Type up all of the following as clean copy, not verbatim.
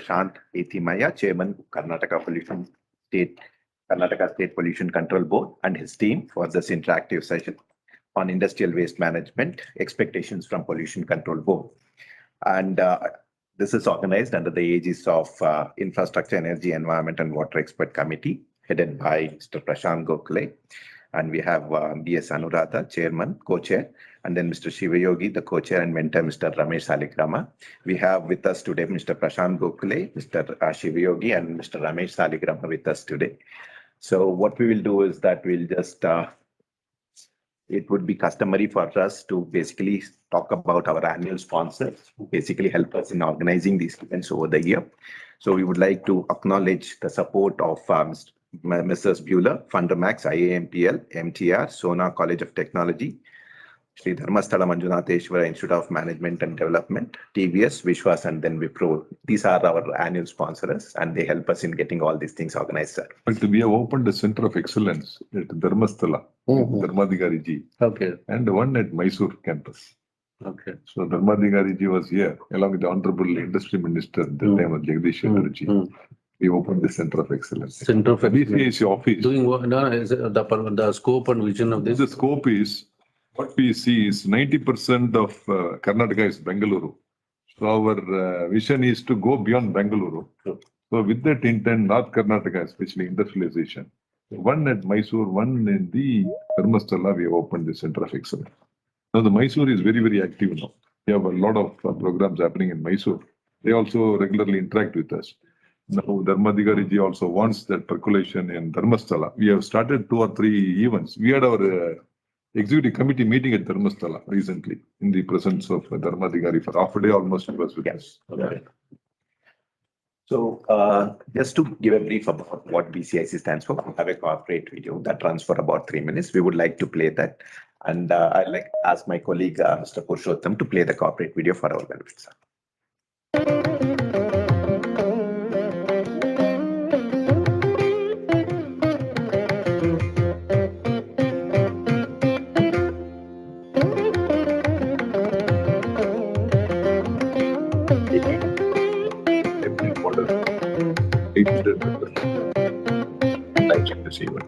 Shanth Thimmaiah, Chairman, Karnataka State Pollution Control Board, and his team for this interactive session on industrial waste management, expectations from Pollution Control Board. And this is organized under the aegis of Infrastructure, Energy, Environment and Water Expert Committee, headed by Mr. Prashant Gokhale. And we have B.S. Anuradha, Chairman, Co-Chair, and then Mr. Shivayogi, the Co-Chair and Mentor, Mr. Ramesh Saligrama. We have with us today Mr. Prashant Gokhale, Mr. Shivayogi, and Mr. Ramesh Saligrama with us today. So what we will do is that we'll just, it would be customary for us to basically talk about our annual sponsors who basically help us in organizing these events over the year. So we would like to acknowledge the support of Mrs. Bueller, Fundermax, IAMPL, MTR, Sona College of Technology, Sri Dharmasthala Manjunatheshwara Institute of Management and Development, TVS, Vishwas, and then Wipro. These are our annual sponsors, and they help us in getting all these things organized, sir. But we have opened a center of excellence at Dharmasthala, Dharmadhikari ji, and one at Mysore campus. Okay. So Dharmadhikari ji was here, along with the Honorable Industry Minister at the time of Jagdish Shetty ji. We opened the Center of Excellence. Center of Excellence. BCIC office. Doing what? No, is it the scope and vision of this? The scope is, what we see is 90% of Karnataka is Bengaluru. So our vision is to go beyond Bengaluru. Sure. So with that intent, North Karnataka, especially industrialization, one at Mysore, one in the Dharmasthala, we have opened the Center of Excellence. Now the Mysore is very, very active now. We have a lot of programs happening in Mysore. They also regularly interact with us. Now, Dharmadhikari ji also wants that percolation in Dharmasthala. We have started 2 or 3 events. We had our executive committee meeting at Dharmasthala recently in the presence of Dharmadhikari for half a day almost. He was with us. Okay. So just to give a brief about what BCIC stands for, we have a corporate video that runs for about 3 minutes. We would like to play that. And I'd like to ask my colleague, Mr. Purushottam, to play the corporate video for our benefit, sir. Like in this event.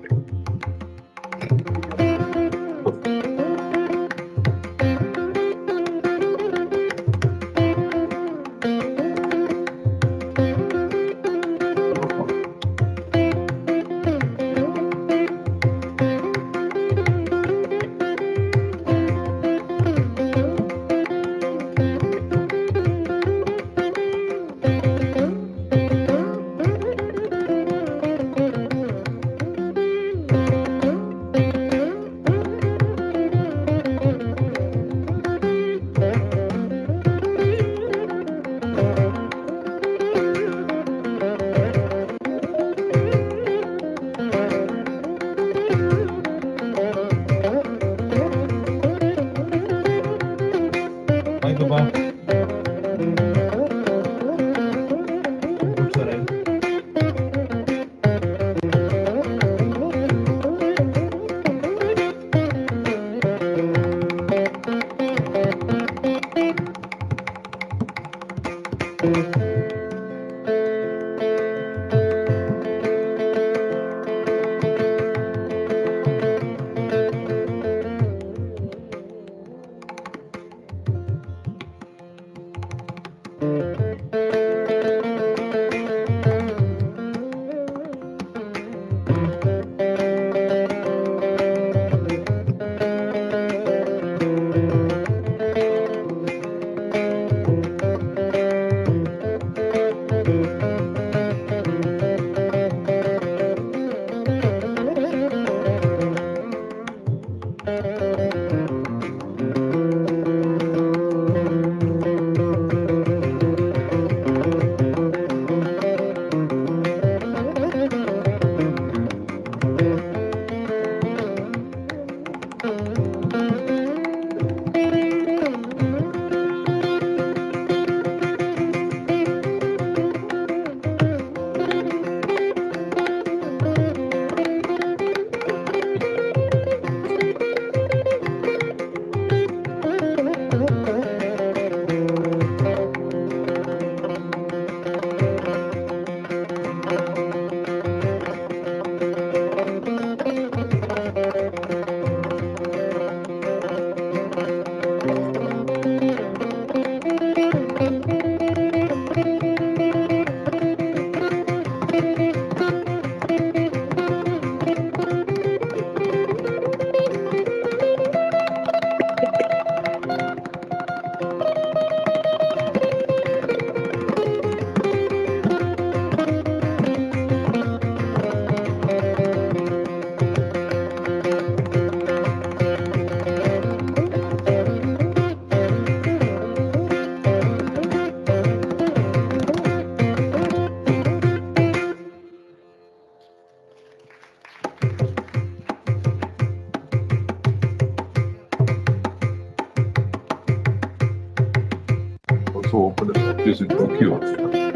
also opened an office in Tokyo,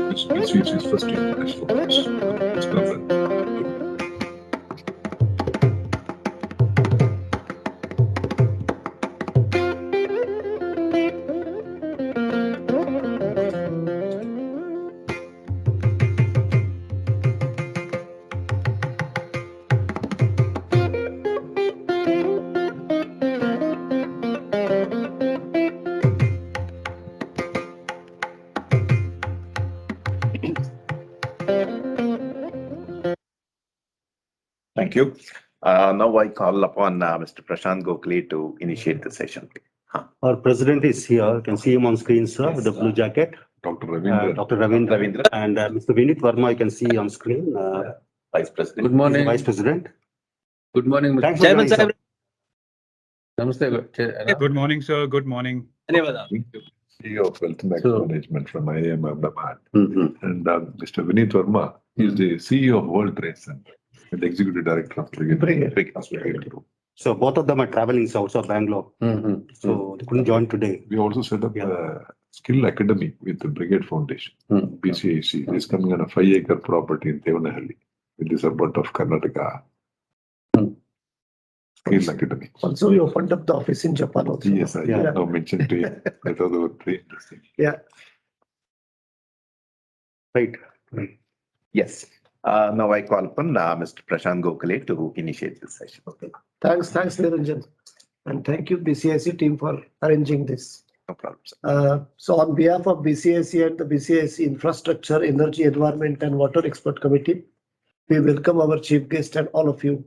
which is his first international office. Thank you. Now I call upon Mr. Prashant Gokhale to initiate the session. Our president is here. You can see him on screen, sir, Yes, with the blue jacket. Dr. Ravindra. Dr. Ravindra. Ravindra. And Mr. Vinit Verma, you can see on screen. Vice President. Good He's the morning. Vice President. Good morning, Mr. Thanks for joining, sir. Namaste. Good morning, sir. Good morning. CEO of Wealth Management from IIM Ahmedabad. Mhm. And Mr. Vinit Verma is the CEO of World Trade Center and the Executive Director of Brigade Group. So both of them are traveling south of Bangalore. Mhm. So they couldn't join today. We also set up a skill academy with the Brigade Foundation. Mhm. BCIC is coming on a 5-acre property in Thimmaiah, in the suburb of Karnataka. Skill academy. Also, we opened up the office in Japan also. Yes, I Yeah. now mentioned to you. That was very interesting. Right. Yes. Now I call upon Mr. Prashant Gokhale to initiate this session. Thanks, Niranjan. And thank you, BCIC team, for arranging this. No problem, sir. So on behalf of BCIC and the BCIC Infrastructure, Energy, Environment and Water Expert Committee, we welcome our chief guest and all of you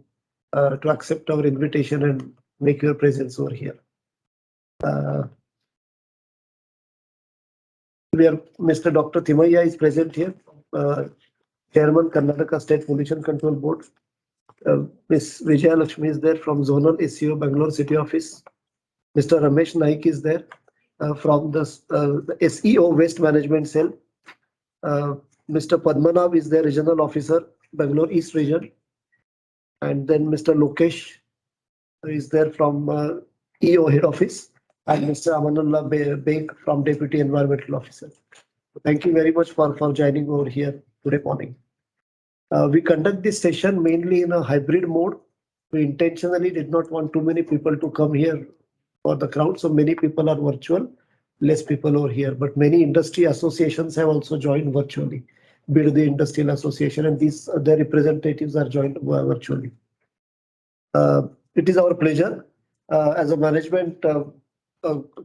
to accept our invitation and make your presence over here. Mr. Dr. Thimmaiah is present here, Chairman, Karnataka State Pollution Control Board. Ms. Vijaya Lakshmi is there from Zonal SEO Bangalore City Office. Mr. Ramesh Naik is there from the SEO Waste Management Cell. Mr. Padmanabh is there, Regional Officer, Bangalore East Region. And then Mr. Lokesh is there from EO Head Office, and Mr. Amanullah Beg from Deputy Environmental Officer. Thank you very much for joining over here today morning. We conduct this session mainly in a hybrid mode. We intentionally did not want too many people to come here for the crowd, so many people are virtual, less people over here. But many industry associations have also joined virtually. Build the Industrial Association, and these their representatives are joined virtually. It is our pleasure as a management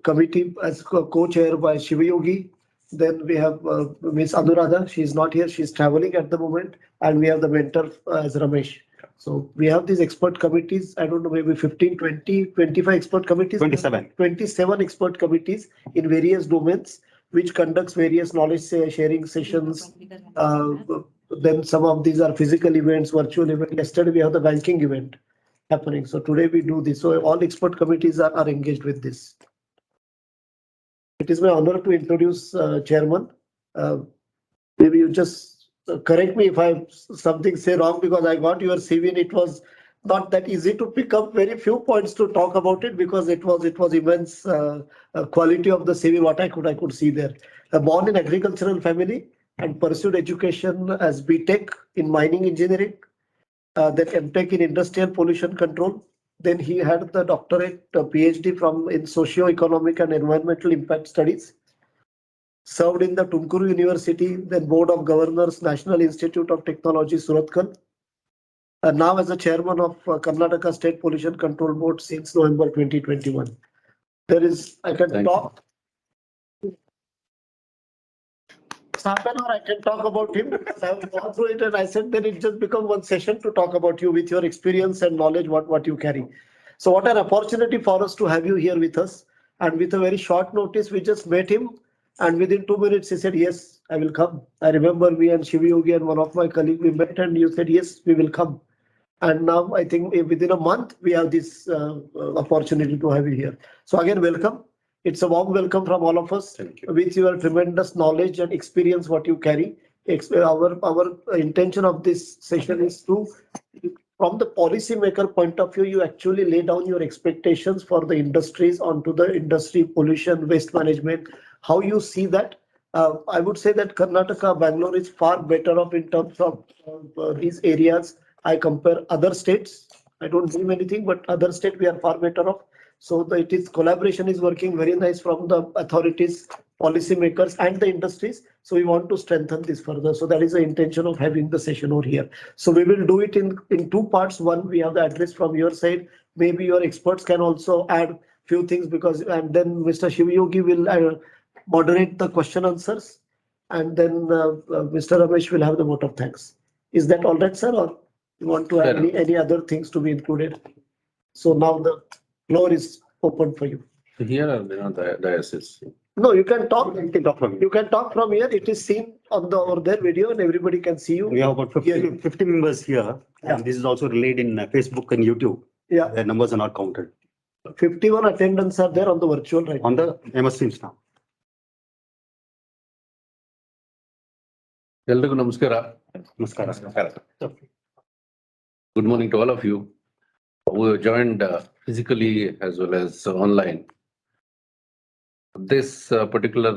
committee, as co-chair by Shivayogi. Then we have Ms. Anuradha. She is not here. She is traveling at the moment. And we have the mentor as Ramesh. So we have these expert committees. I don't know, maybe 15, 20, 25 expert committees. 27. 27 expert committees in various domains, which conducts various knowledge sharing sessions. Then some of these are physical events, virtual events. Yesterday we have the banking event happening. So today we do this. So all expert committees are engaged with this. It is my honor to introduce Chairman. Maybe you just correct me if I something say wrong, because I got your CV and it was not that easy to pick up very few points to talk about it, because it was immense quality of the CV what I could see there. Born in agricultural family and pursued education as BTech in mining engineering, then MTech in industrial pollution control. Then he had the doctorate PhD in socio-economic and environmental impact studies. Served in the Tumakuru University, then Board of Governors, National Institute of Technology, Surathkal. And now as the chairman of Karnataka State Pollution Control Board since November 2021. I can talk. Half an hour I can talk about him, because I have gone through it and I said then it just become one session to talk about you with your experience and knowledge, what you carry. So what an opportunity for us to have you here with us. And with a very short notice, we just met him. And within 2 minutes, he said, yes, I will come. I remember me and Shivayogi and one of my colleagues, we met and you said, yes, we will come. And now I think within a month, we have this opportunity to have you here. So again, welcome. It's a warm welcome from all of us. Thank you. With your tremendous knowledge and experience, what you carry. Our intention of this session is to from the policymaker point of view, you actually lay down your expectations for the industries onto the industry, pollution, waste management, how you see that. I would say that Karnataka, Bangalore is far better off in terms of these areas. I compare other states. I don't name anything, but other state we are far better off. So it is collaboration is working very nice from the authorities, policymakers, and the industries. So we want to strengthen this further. So that is the intention of having the session over here. So we will do it in two parts. One, we have the address from your side. Maybe your experts can also add few things because, and then Mr. Shiv Yogi will moderate the question answers, and then Mr. Ramesh will have the vote of thanks. Is that all right, sir, or you want to have any other things to be included? So now the floor is open for you. Here or the diocese? No, you can talk. You can talk from here. You can talk from here. It is seen on the over there video, and everybody can see you. We have about 50 members here, and this is also relayed in Facebook and YouTube. Yeah, The numbers are not counted 51 attendants are there on the virtual right on the MS Teams now. ಎಲ್ರಿಗೂ ನಮಸ್ಕಾರ. Namaskar. Good morning to all of you who have joined physically as well as online. This particular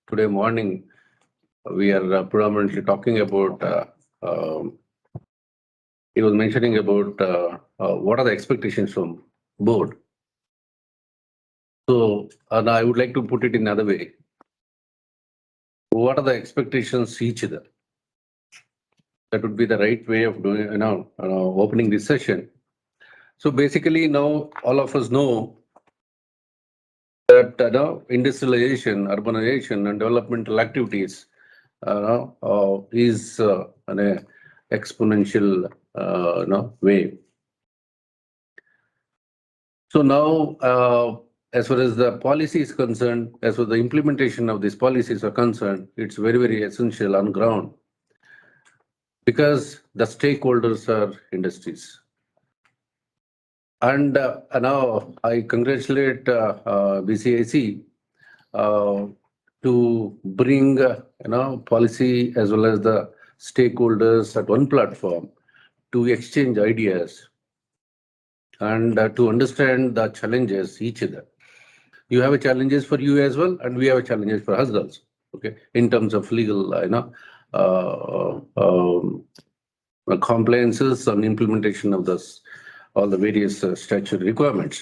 today morning, we are predominantly talking about, he was mentioning about what are the expectations from board. So, and I would like to put it in another way. What are the expectations each other? That would be the right way of doing, opening this session. So basically now all of us know that industrialization, urbanization and developmental activities is an exponential way. So now as far as the policy is concerned, as far as the implementation of these policies are concerned, it's very, very essential on ground because the stakeholders are industries. And now I congratulate BCIC to bring policy as well as the stakeholders at one platform to exchange ideas and to understand the challenges each other. You have a challenges for you as well, and we have a challenges for us also. Okay, in terms of legal, compliances and implementation of this, all the various statutory requirements.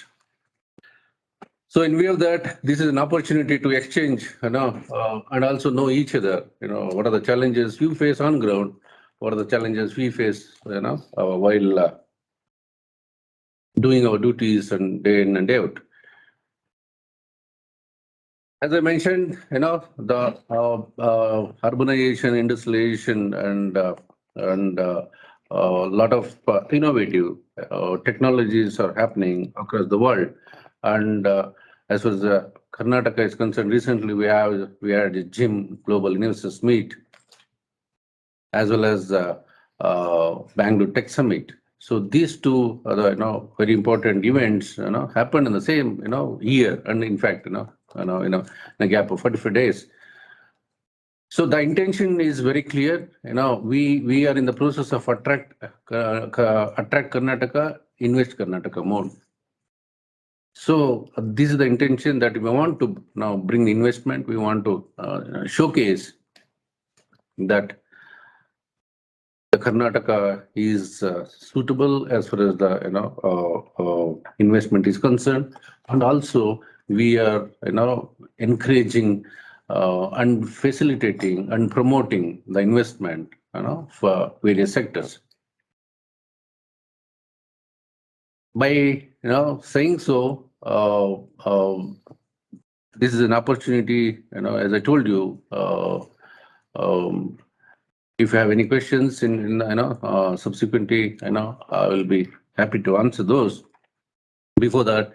So in view of that, this is an opportunity to exchange, and also know each other. What are the challenges you face on ground? What are the challenges we face, while doing our duties and day in and day out. As I mentioned, the urbanization, industrialization, and a lot of innovative technologies are happening across the world. And as far as Karnataka is concerned, recently we had a GIM Global Investors Meet, as well as Bangalore Tech Summit. So these two are very important events happened in the same year, and in fact in a gap of 45 days. So the intention is very clear. We are in the process of attract Karnataka, invest Karnataka mode. So this is the intention that we want to now bring the investment. We want to showcase that the Karnataka is suitable as far as the investment is concerned, and also we are encouraging and facilitating and promoting the investment for various sectors. By saying so, this is an opportunity. As I told you. If you have any questions subsequently, I will be happy to answer those. Before that,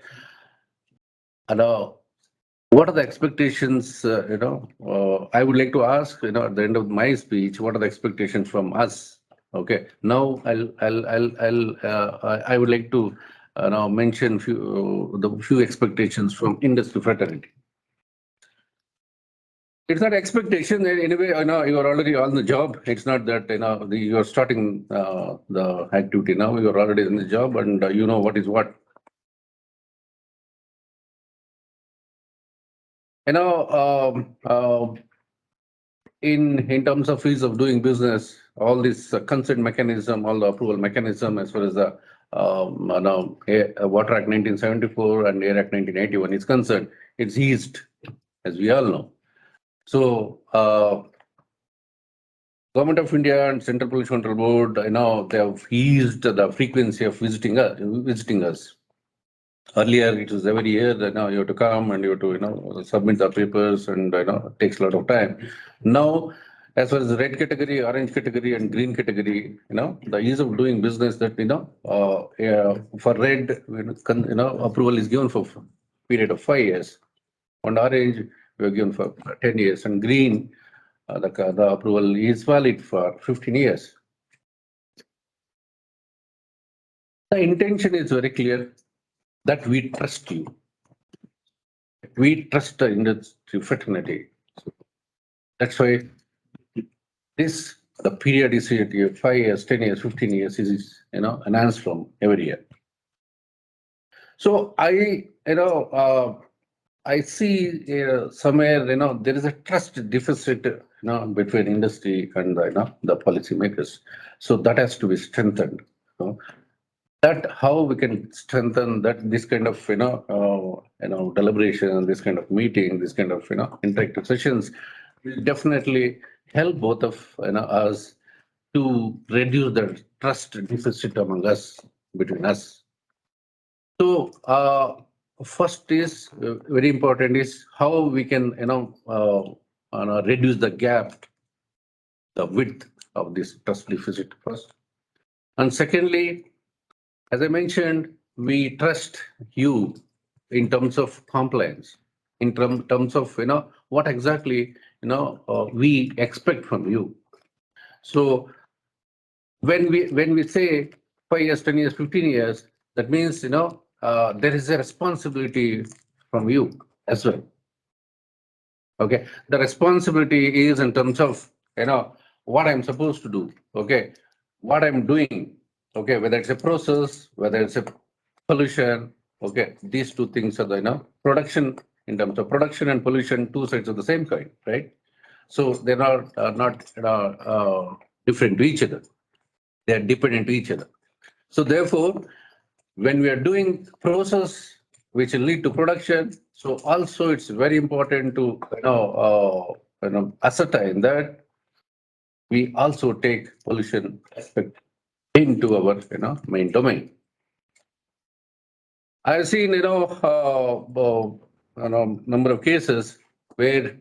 what are the expectations? I would like to ask, at the end of my speech, what are the expectations from us? Okay. Now I would like to mention few expectations from industry fraternity. It's not expectation. Anyway, you are already on the job. It's not that, you are starting the activity now. You are already in the job and you know what is what. In terms of ease of doing business, all this consent mechanism, all the approval mechanism, as far as the Water Act 1974 and Air Act 1981 is concerned, it's eased, as we all know. So, Government of India and Central Pollution Control Board, they have eased the frequency of visiting us. Earlier, it was every year that now you have to come and you have to, submit the papers, and it takes a lot of time. Now, as far as the red category, orange category, and green category, the ease of doing business that, for red, approval is given for a period of 5 years. On orange, we are given for 10 years, and green, the approval is valid for 15 years. The intention is very clear that we trust you. We trust the industry fraternity. That's why the period is here, 5 years, 10 years, 15 years is enhanced from every year. So I see somewhere there is a trust deficit between industry and the policymakers. So that has to be strengthened. That how we can strengthen that, this kind of deliberation, this kind of meeting, this kind of interactive sessions will definitely help both of us to reduce the trust deficit among us, between us. So first is very important is how we can reduce the gap, the width of this trust deficit first, and secondly, as I mentioned, we trust you in terms of compliance, in terms of what exactly we expect from you. So when we say 5 years, 10 years, 15 years, that means there is a responsibility from you as well. Okay, the responsibility is in terms of what I'm supposed to do. Okay, what I'm doing. Okay, whether it's a process, whether it's a pollution, okay, these two things are the production. In terms of production and pollution, two sides of the same coin, right? So they're not different to each other. They are dependent to each other. So therefore, when we are doing process which will lead to production, so also it's very important to ascertain that we also take pollution aspect into our main domain. I've seen number of cases where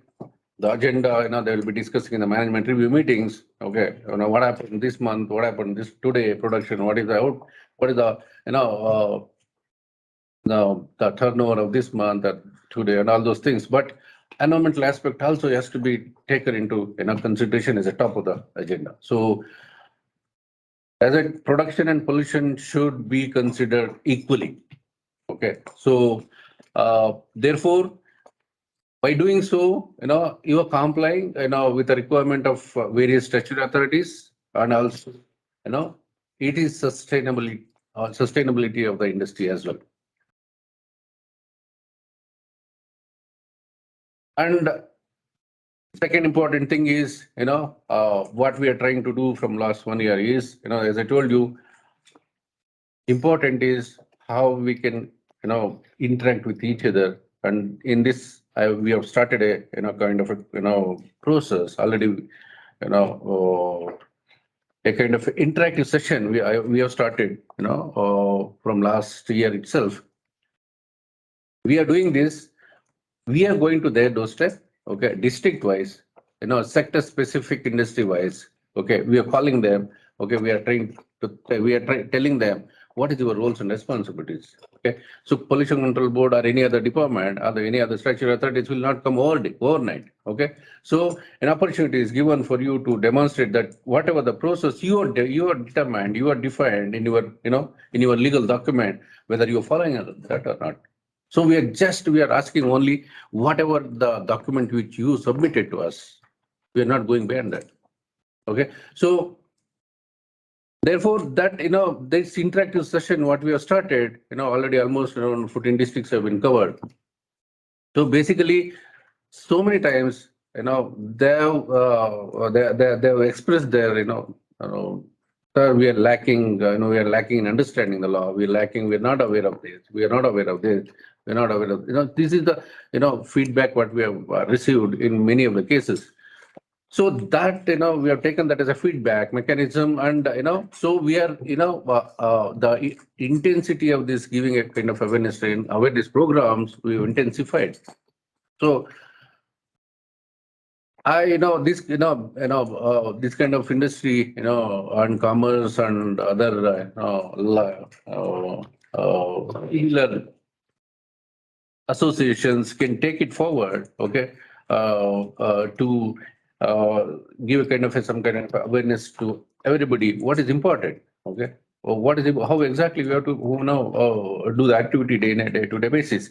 the agenda they will be discussing in the management review meetings. Okay, what happened this month, what happened this today, production, what is the the turnover of this month or today, and all those things. But environmental aspect also has to be taken into consideration as a top of the agenda. So as a production and pollution should be considered equally. Okay, so therefore, by doing so, you are complying, with the requirement of various statutory authorities, and also, it is sustainability of the industry as well. And second important thing is, what we are trying to do from last 1 year is, as I told you, important is how we can, interact with each other. And in this, we have started a kind of a process already. A kind of interactive session we have started. From last year itself. We are doing this. We are going to their doorstep. Okay, district wise, sector specific, industry wise. Okay, we are calling them. Okay, we are telling them what is your roles and responsibilities. Okay, so Pollution Control Board or any other department or any other statutory authorities will not come overnight. Okay, so an opportunity is given for you to demonstrate that whatever the process you are determined, you are defined in your in your legal document, whether you are following that or not. So we are asking only whatever the document which you submitted to us. We are not going beyond that. Okay. So therefore, that, this interactive session, what we have started, already almost around 14 districts have been covered. So basically, so many times, they've expressed their, sir, we are lacking, we are lacking in understanding the law. We're not aware of this. We are not aware of this. We're not aware of, this is the, feedback what we have received in many of the cases. So that, we have taken that as a feedback mechanism, and, so we are, the intensity of this giving a kind of awareness programs, we've intensified. So this, this kind of industry, and commerce and other, dealer associations can take it forward, okay, to give a kind of some kind of awareness to everybody what is important, okay, or what is it, how exactly we have to do the activity day-to-day basis,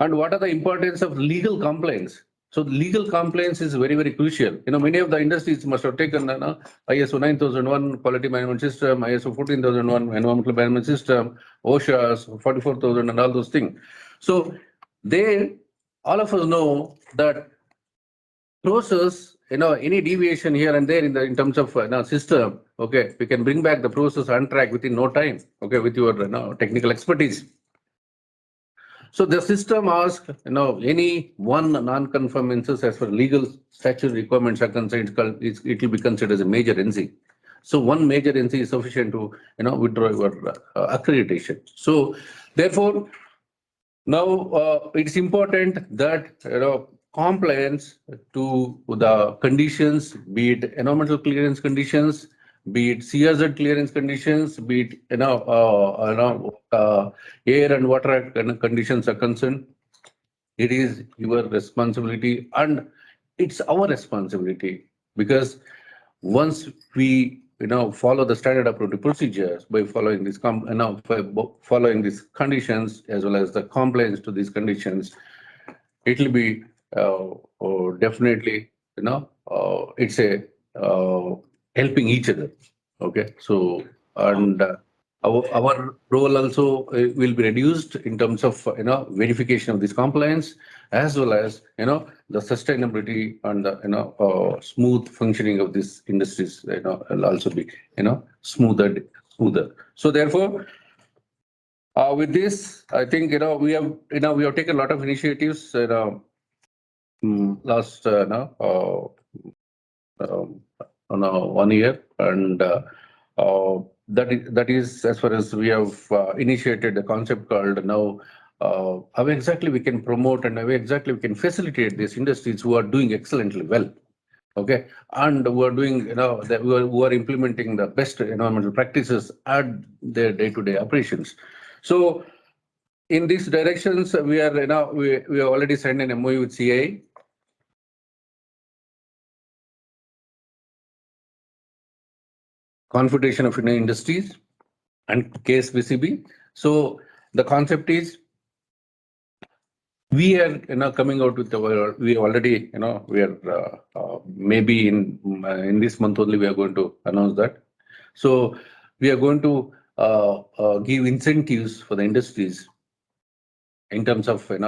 and what are the importance of legal compliance. So legal compliance is very, very crucial. Many of the industries must have taken ISO 9001 quality management system, ISO 14001 environmental management system, OSHA's 44,000 and all those things. So all of us know that process, any deviation here and there in terms of system, okay, we can bring back the process on track within no time, okay, with your technical expertise. So the system asks, any one non-conformances as per legal statutory requirements are concerned, it will be considered as a major NC. So one major NC is sufficient to, withdraw your accreditation. So therefore, now it's important that, compliance to the conditions, be it environmental clearance conditions, be it CRZ clearance conditions, be it, air and water conditions are concerned. It is your responsibility, and it's our responsibility, because once we follow the standard approved procedures by following these following these conditions as well as the compliance to these conditions, it will be definitely it's a helping each other. Okay, so and our role also will be reduced in terms of verification of this compliance, as well as the sustainability and the smooth functioning of these industries will also be smoother. So therefore, with this, I think we have taken a lot of initiatives last 1 year, and that is as far as we have initiated a concept called now how exactly we can promote and how exactly we can facilitate these industries who are doing excellently well, okay, and who are doing who are implementing the best environmental practices at their day-to-day operations. So in these directions, we are we have already signed an MOU with CIA. Confederation of Indian Industries and KSBCB. So the concept is we are coming out with we already we are maybe in this month only we are going to announce that. So we are going to give incentives for the industries in terms of whom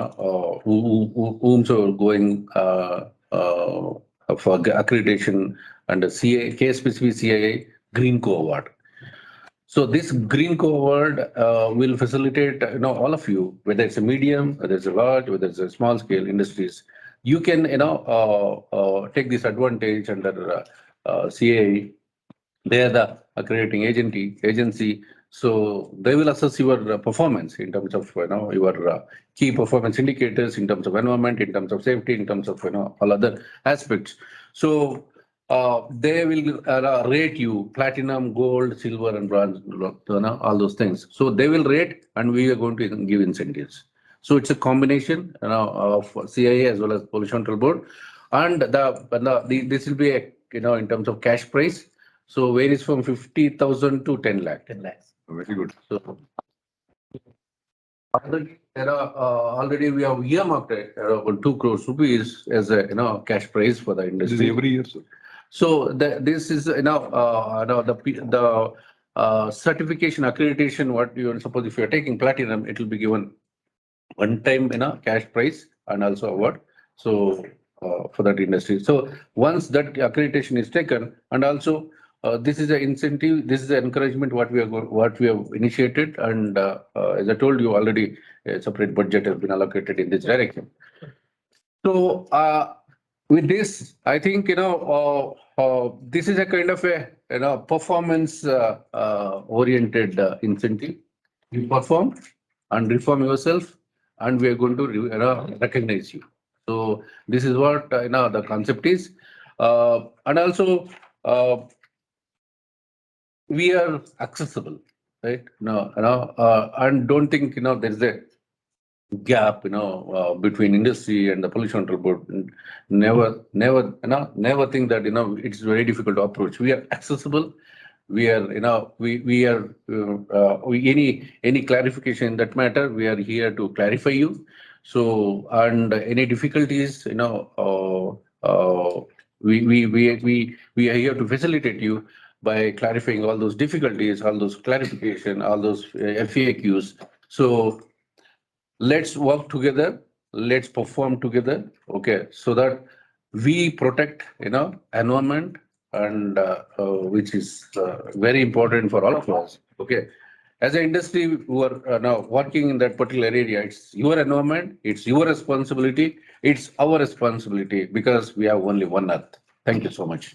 are going for accreditation under KSBCB CIA Green Co Award. So this Green Co Award will facilitate all of you, whether it's a medium, whether it's a large, whether it's a small scale industries. You can take this advantage under CAI. They are the accrediting agency. So they will assess your performance in terms of your key performance indicators, in terms of environment, in terms of safety, in terms of all other aspects. So they will rate you platinum, gold, silver, and bronze, all those things. So they will rate, and we are going to give incentives. So it's a combination of CIA as well as Pollution Control Board, and this will be in terms of cash prize. So varies from 50,000 to 10 lakh. 10 lakhs. Very good. So Already we have earmarked about 2 crores rupees as a cash prize for the This is industry. every year, sir. So this is the certification accreditation. What you suppose if you are taking platinum, it will be given one time cash prize and also award. So for that industry. So once that accreditation is taken, and also this is an incentive, this is an encouragement what we have initiated, and as I told you already, a separate budget has been allocated in this direction. So with this, I think this is a kind of a performance oriented incentive. You perform and reform yourself, and we are going to recognize you. So this is what the concept is, and also we are accessible, right? And don't think there is a gap between industry and the pollution control board. Never think that it's very difficult to approach. We are accessible. We are we are any clarification in that matter, we are here to clarify you. So, and any difficulties we are here to facilitate you by clarifying all those difficulties, all those clarification, all those FAQs. So let's work together, let's perform together, okay, so that we protect environment, and which is very important for all of us, okay. As an industry who are now working in that particular area, it's your environment, it's your responsibility, it's our responsibility, because we have only one earth. Thank you so much.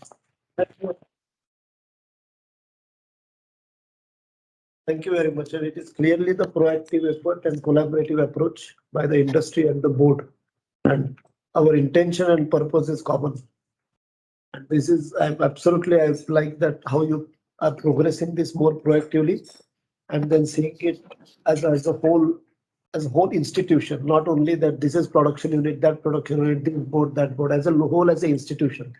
Thank you very much. And it is clearly the proactive effort and collaborative approach by the industry and the board. And our intention and purpose is common. And this is I like that how you are progressing this more proactively, and then seeing it as a whole institution, not only that this is production unit, that production unit, this board, that board, as a whole, as an institution.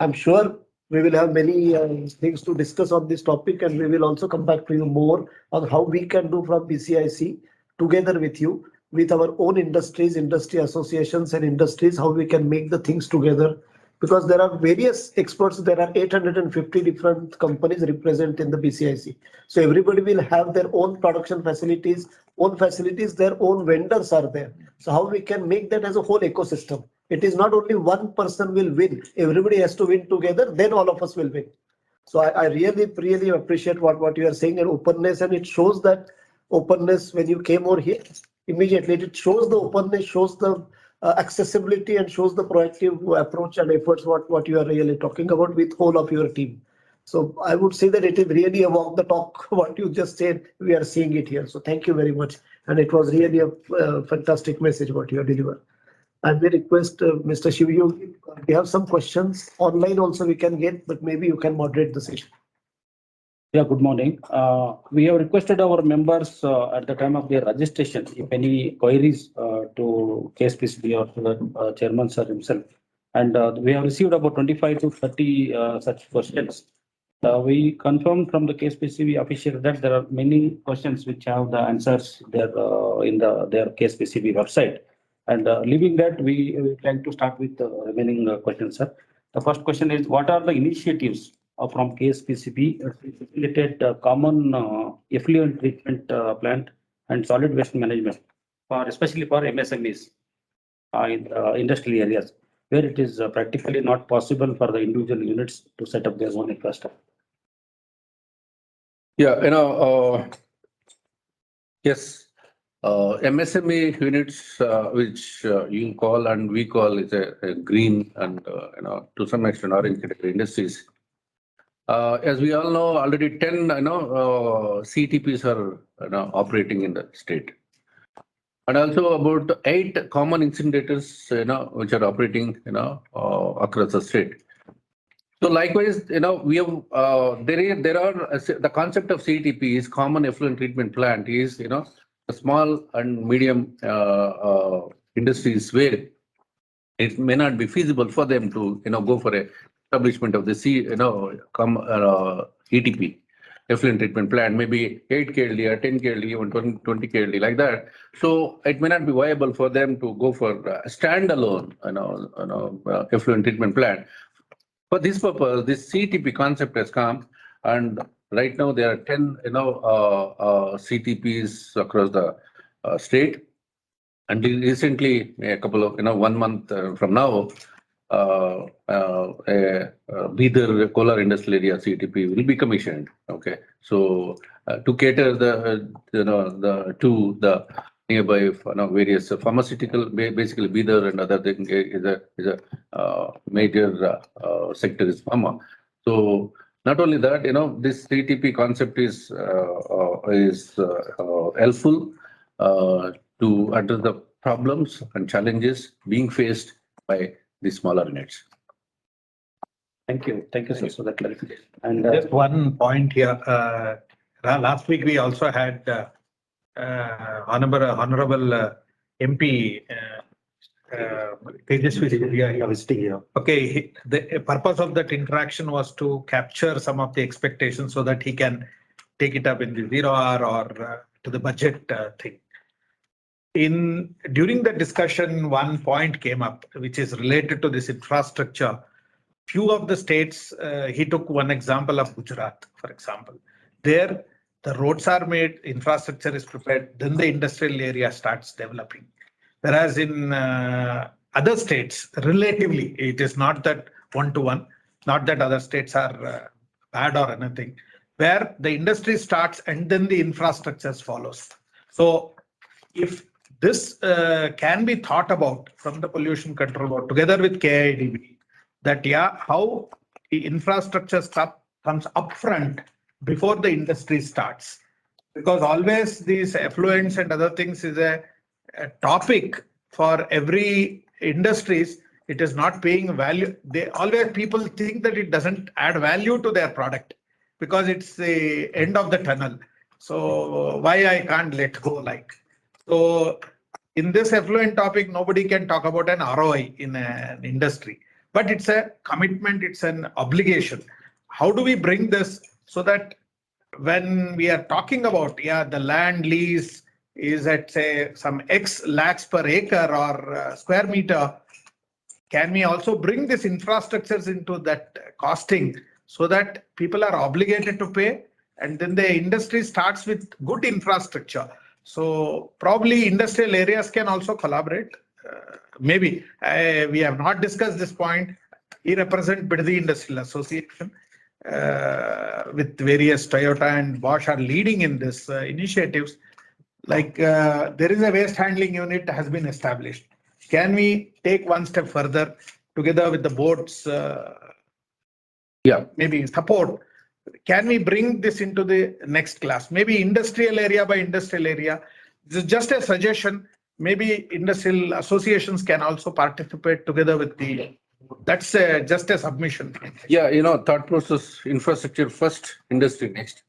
I'm sure we will have many things to discuss on this topic, and we will also come back to you more on how we can do from BCIC together with you, with our own industries, industry associations and industries, how we can make the things together. Because there are various experts, there are 850 different companies represented in the BCIC. So everybody will have their own production facilities, their own vendors are there. So how we can make that as a whole ecosystem? It is not only one person will win, everybody has to win together, then all of us will win. So I really appreciate what you are saying, and openness, and it shows that openness when you came over here, immediately it shows the openness, shows the accessibility, and shows the proactive approach and efforts what you are really talking about with whole of your team. So I would say that it is really a walk the talk what you just said, we are seeing it here. So thank you very much, and it was really a fantastic message what you have delivered. And we request Mr. Shivyogi, we have some questions online also we can get, but maybe you can moderate the session. Yeah, good morning. We have requested our members at the time of their registration, if any queries to KSPCB or to the chairman sir himself. And we have received about 25 to 30 such questions. We confirmed from the KSPCB official that there are many questions which have the answers there in their KSPCB website. And leaving that, we try to start with the remaining questions, sir. The first question is, what are the initiatives from KSPCB to facilitate common effluent treatment plant and solid waste management, especially for MSMEs in industrial areas, where it is practically not possible for the individual units to set up their own infrastructure? Yeah, yes. MSME units, which you call and we call, is a green and to some extent orange category industries. As we all know, already 10 CTPs are operating in the state, and also about 8 common incinerators which are operating across the state. So likewise, we have there are the concept of CTP is common effluent treatment plant is the small and medium industries where it may not be feasible for them to go for a establishment of the ETP. effluent treatment plant, maybe 8 KLD or 10 KLD, even 20 KLD like that. So it may not be viable for them to go for a standalone, effluent treatment plant. For this purpose, this CTP concept has come, and right now there are 10, CTPs across the state. And recently, a couple of, 1 month from now, Bidar Kolar Industrial Area CTP will be commissioned. Okay, so to cater the nearby various pharmaceutical, basically Bidar and other thing is a major sector is pharma. So not only that, this CTP concept is helpful to address the problems and challenges being faced by the smaller units. Thank you, sir, for that clarification. And Just one point here. Last week we also had honorable MP Tejasvi Surya visiting here. Okay, the purpose of that interaction was to capture some of the expectations so that he can take it up in the 0R or to the budget thing. During the discussion, one point came up, which is related to this infrastructure. Few of the states, he took one example of Gujarat, for example. There, the roads are made, infrastructure is prepared, then the industrial area starts developing. Whereas in other states, relatively, it is not that one-to-one, not that other states are bad or anything, where the industry starts and then the infrastructure follows. So if this can be thought about from the Pollution Control Board together with KIDB, that how the infrastructure stuff comes upfront before the industry starts. Because always these effluents and other things is a topic for every industries. It is not paying value. People think that it doesn't add value to their product because it's the end of the tunnel. So why I can't let go like. So in this effluent topic, nobody can talk about an ROI in an industry, but it's a commitment, it's an obligation. How do we bring this so that when we are talking about, the land lease is at say some X lakhs per acre or square meter, can we also bring this infrastructures into that costing so that people are obligated to pay and then the industry starts with good infrastructure. So probably industrial areas can also collaborate. Maybe we have not discussed this point. He represents Bidadi Industrial Association with various Toyota and Bosch are leading in this initiatives. Like there is a waste handling unit has been established. Can we take one step further together with the board's maybe support? Can we bring this into the next class? Maybe industrial area by industrial area. This is just a suggestion. Maybe industrial associations can also participate together with the. That's just a submission. Thought process, infrastructure first, industry next.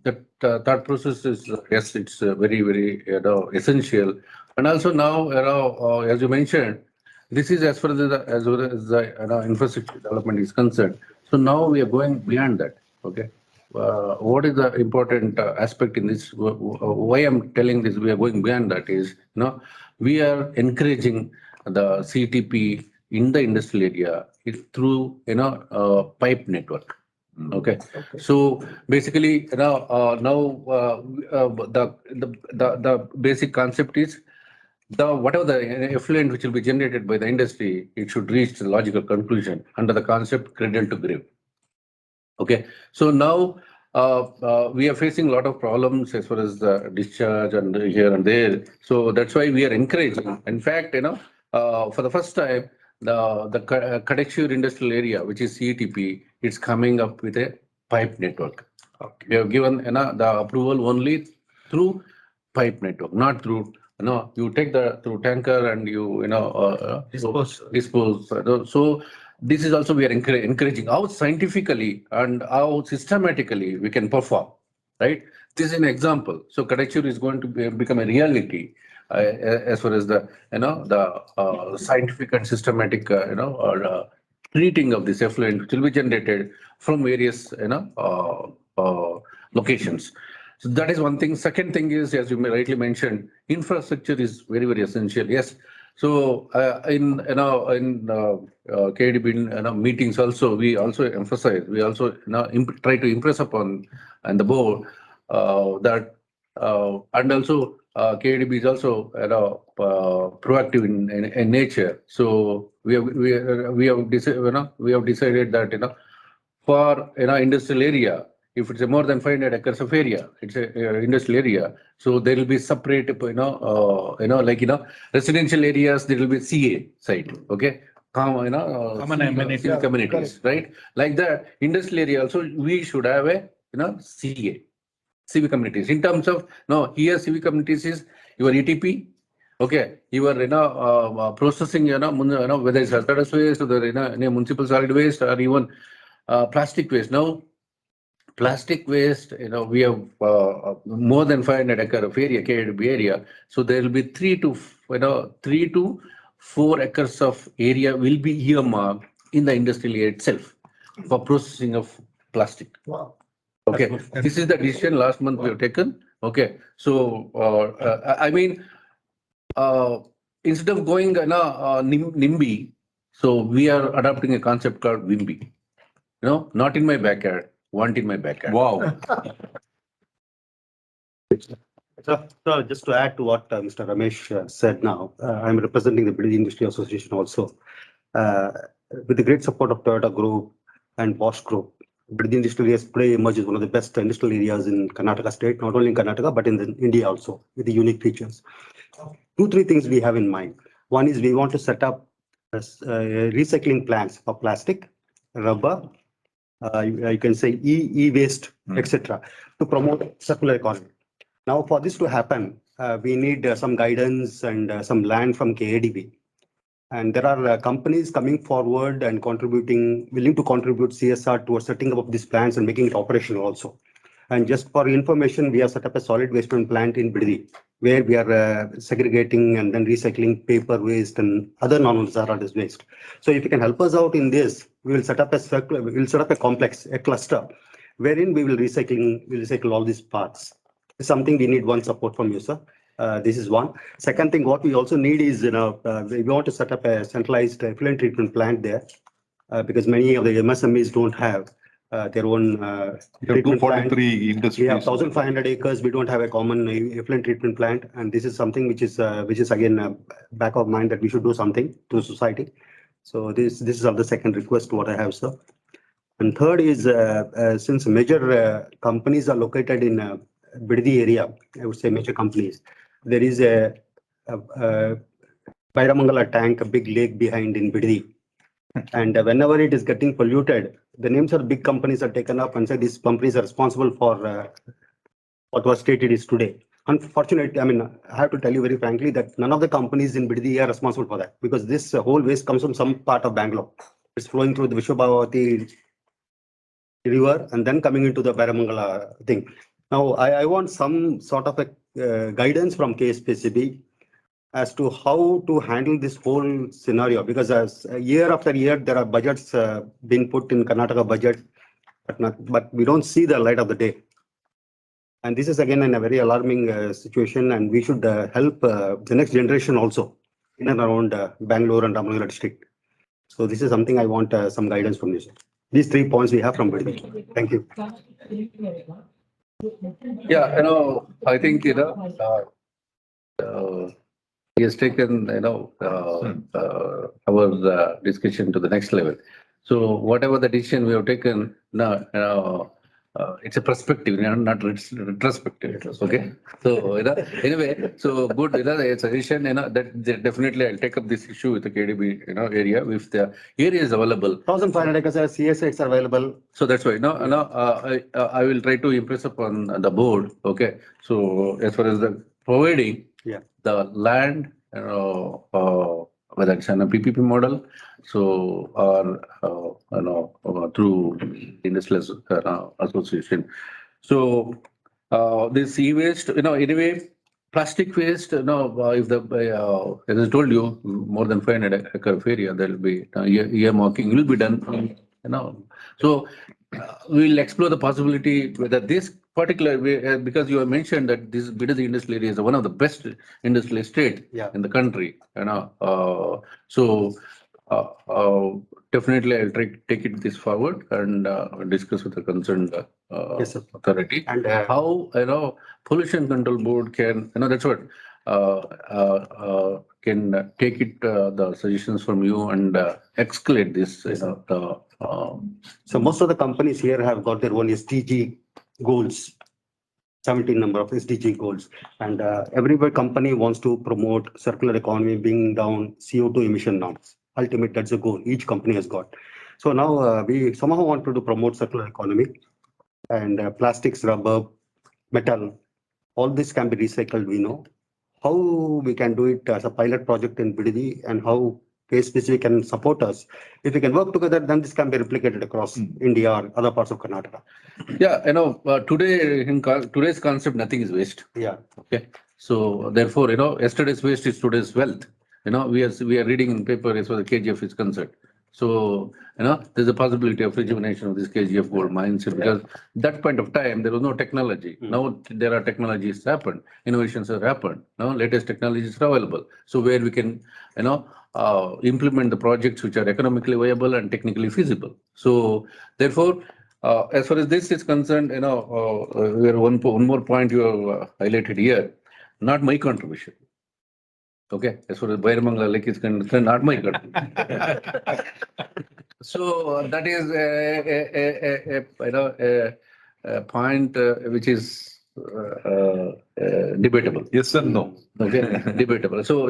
That thought process is yes, it's very, very essential. And also now, as you mentioned, this is as far as the infrastructure development is concerned. So now we are going beyond that. Okay, what is the important aspect in this? Why I'm telling this, we are going beyond that is, we are encouraging the CTP in the industrial area through, pipe network. Okay. So basically, now the basic concept is whatever the effluent which will be generated by the industry, it should reach the logical conclusion under the concept cradle to grave. Okay, so now we are facing a lot of problems as far as the discharge and here and there. So that's why we are encouraging. In fact, for the first time, the Kadachur industrial area, which is CETP, it's coming up with a pipe network. Okay. We have given the approval only through pipe network, not through you take through tanker and you dispose. So this is also we are encouraging how scientifically and how systematically we can perform, right? This is an example. So Kadachur is going to become a reality as far as the scientific and systematic treating of this effluent which will be generated from various locations. So that is one thing. Second thing is, as you rightly mentioned, infrastructure is very, very essential. Yes. So in KDB meetings also, we also emphasize, we also try to impress upon and the board that and also KDB is also proactive in nature. So we have decided that for industrial area, if it's a more than 500 acres of area, it's a industrial area. So there will be separate, residential areas. There will be CA site, okay, Common amenities. civic communities, right? Like that, industrial area also we should have a CA, civic communities. In terms of here civic communities is your ETP. Okay, you are processing whether it's hazardous waste or the municipal solid waste or even plastic waste. Now plastic waste, we have more than 500 acre of area, KDB area. So there will be 3 to 4 acres of area will be earmarked in the industrial area itself for processing of plastic. Wow. Okay, this is the decision last month we have taken. Okay, so I mean, instead of going NIMBY, so we are adopting a concept called WIMBY. Not in my backyard, want in my backyard. Wow. So just to add to what Mr. Ramesh said now, I'm representing the Building Industry Association also. With the great support of Toyota Group and Bosch Group, Building Industrial Areas today emerges one of the best industrial areas in Karnataka state, not only in Karnataka, but in India also, with the unique features. 2-3 things we have in mind. One is we want to set up recycling plants for plastic, rubber, you can say e-waste, etc., to promote circular economy. Now, for this to happen, we need some guidance and some land from KADB. And there are companies coming forward and willing to contribute CSR towards setting up these plants and making it operational also. And just for information, we have set up a solid waste plant in Biddi, where we are segregating and then recycling paper waste and other non-hazardous waste. So if you can help us out in this, we will set up a complex, a cluster, wherein we will recycle all these parts. It's something we need one support from you, sir. This is one. Second thing, what we also need is, we want to set up a centralized effluent treatment plant there, because many of the MSMEs don't have their own You have 243 industries. We have 1,500 acres. We don't have a common effluent treatment plant, and this is something which is again back of mind that we should do something to society. So this is the second request what I have, sir. And third is since major companies are located in Biddi area, I would say major companies. There is a Bairamangala tank, a big lake behind in Biddi. And whenever it is getting polluted, the names of big companies are taken up and said these companies are responsible for what was stated is today. Unfortunately, I have to tell you very frankly that none of the companies in Biddi are responsible for that, because this whole waste comes from some part of Bangalore. It's flowing through the Vishwabhavati river and then coming into the Bairamangala thing. Now, I want some sort of a guidance from KSPCB as to how to handle this whole scenario, because as year after year there are budgets being put in Karnataka budget, but we don't see the light of the day. And this is again a very alarming situation, and we should help the next generation also in and around Bangalore and Ramanagala district. So this is something I want some guidance from you, sir. These 3 points we have from Biddi. Thank you. Yeah, I think, he has taken, our discussion to the next level. So whatever the decision we have taken now, it's a perspective, not retrospective. Okay. So, anyway, so good, a suggestion, that definitely I'll take up this issue with the KDB, area. If the area is available. 1,500 acres CSX are available. So that's why, I will try to impress upon the board. Okay. So as far as the providing the land, whether it's on a PPP model, so or through industrial association. So this e-waste, anyway, plastic waste, if the as I told you, more than 500 acre of area, there will be earmarking will be done. So we'll explore the possibility whether this particularly because you have mentioned that this Bidadi industrial area is one of the best industrial estate Yeah. in the country, uh, uh, definitely I'll take it this forward and discuss with the concerned Yes, sir. authority. And How, pollution control board can, that's what, can take it, the suggestions from you and escalate this, Yes, sir. the, so most of the companies here have got their own SDG goals, 17 number of SDG goals. And every company wants to promote circular economy, bring down CO2 emission norms. Ultimate, that's a goal each company has got. So now we somehow wanted to promote circular economy, and plastics, rubber, metal, all this can be recycled, we know. How we can do it as a pilot project in Bidadi, and how KSPC can support us. If we can work together, then this can be replicated across India or other parts of Karnataka. yeah, today in today's concept, nothing is waste. Yeah. Okay. So therefore, yesterday's waste is today's wealth. We are reading in paper as far as KGF is concerned. So, there's a possibility of rejuvenation of this KGF gold mines because that point of time, there was no technology. Now there are technologies happened, innovations have happened. Now latest technologies are available. So where we can, implement the projects which are economically viable and technically feasible. So therefore, as far as this is concerned, we are one more point you have highlighted here, not my contribution. Okay, as far as Bairamangala Lake is concerned, not my contribution. So that is a point which is debatable. Yes and no. Okay, debatable. So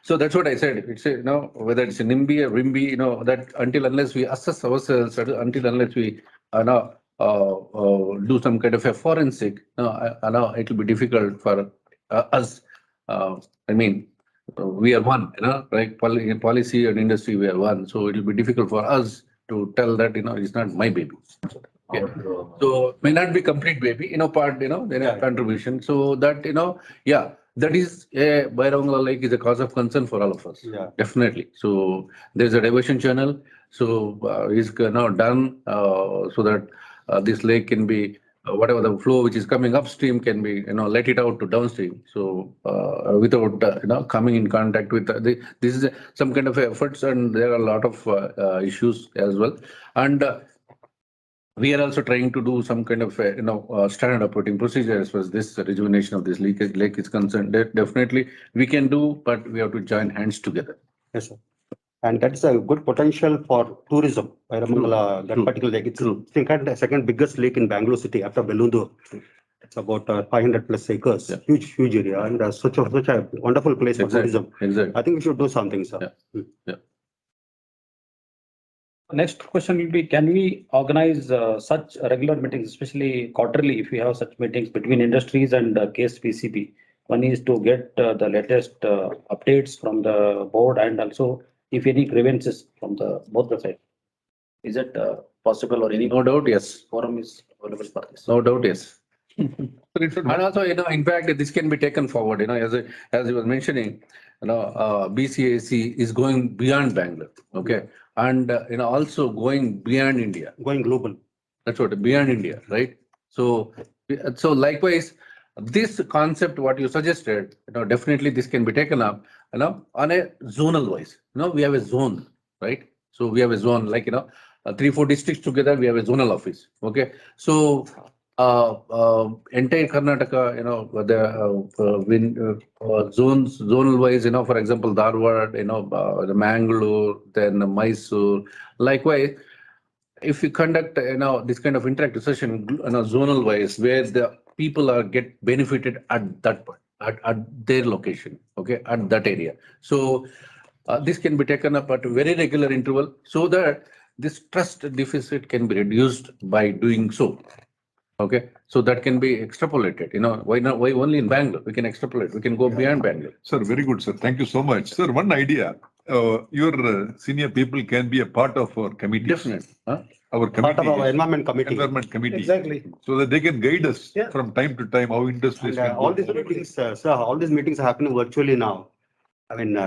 so that's what I said. It's whether it's a NIMBY or RIMBY, that until unless we assess ourselves, until unless we do some kind of a forensic, it will be difficult for us. We are one, right? Policy and industry, we are one. So it will be difficult for us to tell that, it's not my baby. Okay. So may not be complete baby, part, their contribution. So that, that is Bairamangala Lake is a cause of concern for all of us. Yeah. Definitely. So there's a diversion channel. So is now done so that this lake can be whatever the flow which is coming upstream can be let it out to downstream. So without coming in contact with this is some kind of efforts, and there are a lot of issues as well. And we are also trying to do some kind of standard operating procedure as far as this rejuvenation of this lake is concerned. Definitely we can do, but we have to join hands together. Yes, sir. And that's a good potential for tourism. Bairamangala, that particular lake. It's in fact the second biggest lake in Bangalore city after Belundur. It's about 500 plus acres. Yeah. Huge area, and such a wonderful place for tourism. Exactly. I think we should do something, sir. Yeah. Next question will be, can we organize such regular meetings, especially quarterly, if we have such meetings between industries and KSPCB? One is to get the latest updates from the board, and also if any grievances from both the sides. Is it possible, or any? No doubt, yes. Forum is available for this. No doubt, yes. And also, in fact, this can be taken forward. As you was mentioning, BCIC is going beyond Bangalore. Okay, and also going beyond India. Going global. That's what, beyond India, right? So likewise, this concept, what you suggested, definitely this can be taken up, on a zonal wise. We have a zone, right? So we have a zone, like 3-4 districts together, we have a zonal office. Okay, so entire Karnataka, zonal wise, for example, Dharwad, the Mangalore, then Mysore. Likewise, if you conduct, this kind of interactive session, zonal wise, where the people are get benefited at that point, at their location, okay, at that area. So this can be taken up at a very regular interval, so that this trust deficit can be reduced by doing so. Okay, so that can be extrapolated. Why not? Why only in Bangalore? We can extrapolate. We can go beyond Bangalore. Sir, very good, sir. Thank you so much. Sir, one idea. Your senior people can be a part of our committee. Definitely. Our committee. Part of our environment committee. Environment committee. Exactly. So that they can guide us Yeah. from time to time how industries And can all go these forward. meetings, sir, all these meetings are happening virtually now. I mean,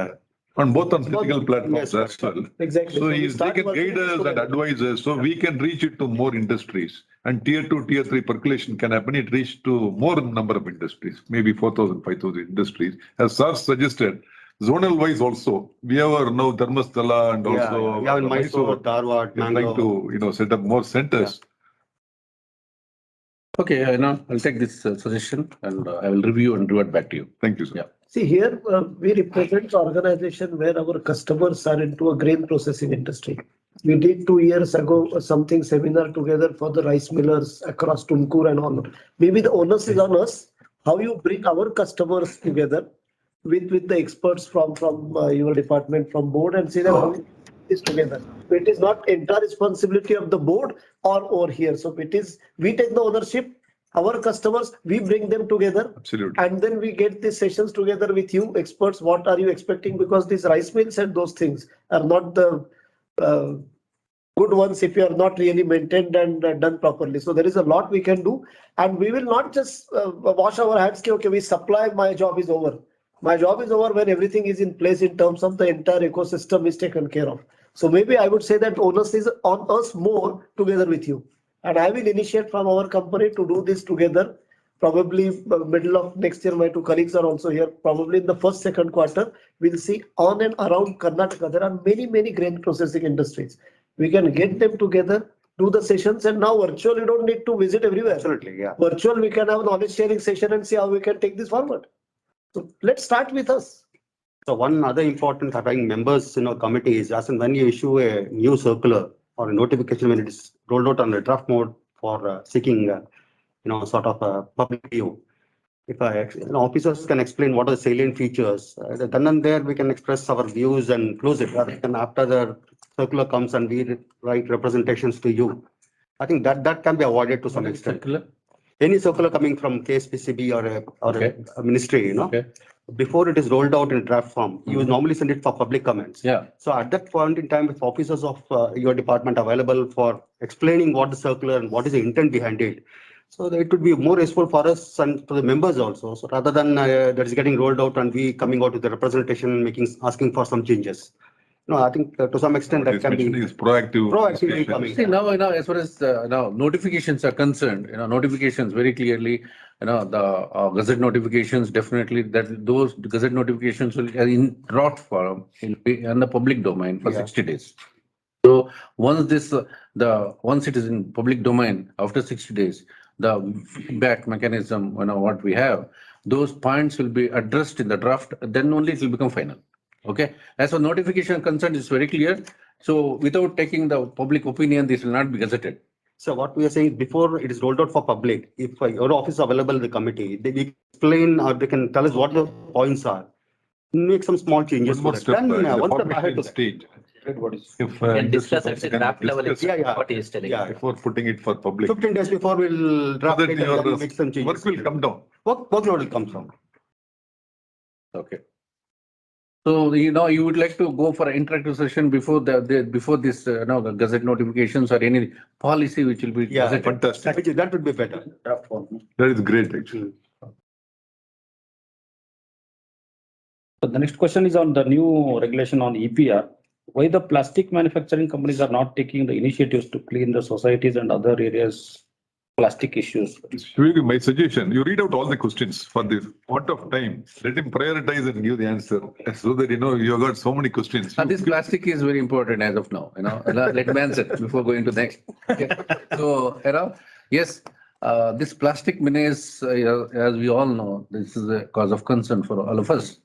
On both on physical platforms Yes, as well. Exactly. So we they start can working guide us and together. advise us, so we can reach it to more industries. and tier 2, tier 3 percolation can happen, it reached to more number of industries, maybe 4,000, 5,000 industries. As sir suggested, zonal wise also, we have our now Dharmasthala and also Yeah, in Mysore, Dharwad, we are trying Mangalore. to, set up more centers. Okay, I'll take this suggestion and I will review and revert back to you. Thank you, sir. Yeah. See here, we represent the organization where our customers are into a grain processing industry. We did 2 years ago something seminar together for the rice millers across Tumkur and all. Maybe the onus is on us, how you bring our customers together with the experts from your department, from board, and say that how is together. So it is not entire responsibility of the board or over here. So it is, we take the ownership, our customers, we bring them together. Absolutely. And then we get these sessions together with you experts. What are you expecting? Because these rice mills and those things are not the good ones if you are not really maintained and done properly. So there is a lot we can do, and we will not just wash our hands. Okay, we supply, my job is over. My job is over when everything is in place in terms of the entire ecosystem is taken care of. So maybe I would say that onus is on us more together with you. And I will initiate from our company to do this together. Probably middle of next year, my two colleagues are also here. Probably in the first, second quarter, we'll see on and around Karnataka. There are many, many grain processing industries. We can get them together, do the sessions, and now virtual, you don't need to visit everywhere. Absolutely, yeah. Virtual, we can have a knowledge sharing session and see how we can take this forward. So let's start with us. So one other important having members in our committee is as and when you issue a new circular or a notification when it is rolled out on the draft mode for seeking, sort of a public view. If officers can explain what are the salient features, then and there we can express our views and close it. And after the circular comes and we write representations to you, I think that can be avoided to some extent. Circular? Any circular coming from KSPCB or a ministry, Okay. before it is rolled out in draft form, you normally send it for public comments. Yeah. So at that point in time, if officers of your department available for explaining what the circular and what is the intent behind it, so that it would be more useful for us and for the members also. So rather than that is getting rolled out and we coming out with the representation, asking for some changes. No, I think to some extent that can be proactively coming. See, now, as far as now notifications are concerned, notifications very clearly, the gazette notifications definitely that those gazette notifications will in draft form will be in the public domain for 60 days. So once once it is in public domain after 60 days, the feedback mechanism, what we have, those points will be addressed in the draft. Then only it will become final. Okay. As for notification concerned, it's very clear. So without taking the public opinion, this will not be gazetted. So what we are saying, before it is rolled out for public, if your office is available in the committee, they explain or they can tell us what the points are. Make some small changes. One more step, Then, the one step ahead formation to stage. If Can discuss at the draft level, Yeah. what he is telling. Yeah. before putting it for public, 15 days before we'll draft so that it and your then make some changes. work will come down. Workload will come down. Okay. So, you would like to go for an interactive session before before this, the gazette notifications or any policy which will be gazetted. Fantastic. That would be better. Draft form. That is great, actually. So the next question is on the new regulation on EPR. Why the plastic manufacturing companies are not taking the initiatives to clean the societies and other areas plastic issues? It's really my suggestion. You read out all the questions for this. Want of time, let him prioritize and give the answer so that you have got so many questions. This plastic is very important as of now. Let me answer before going to next. Okay. So, yes, this plastic menace, as we all know, this is a cause of concern for all of us.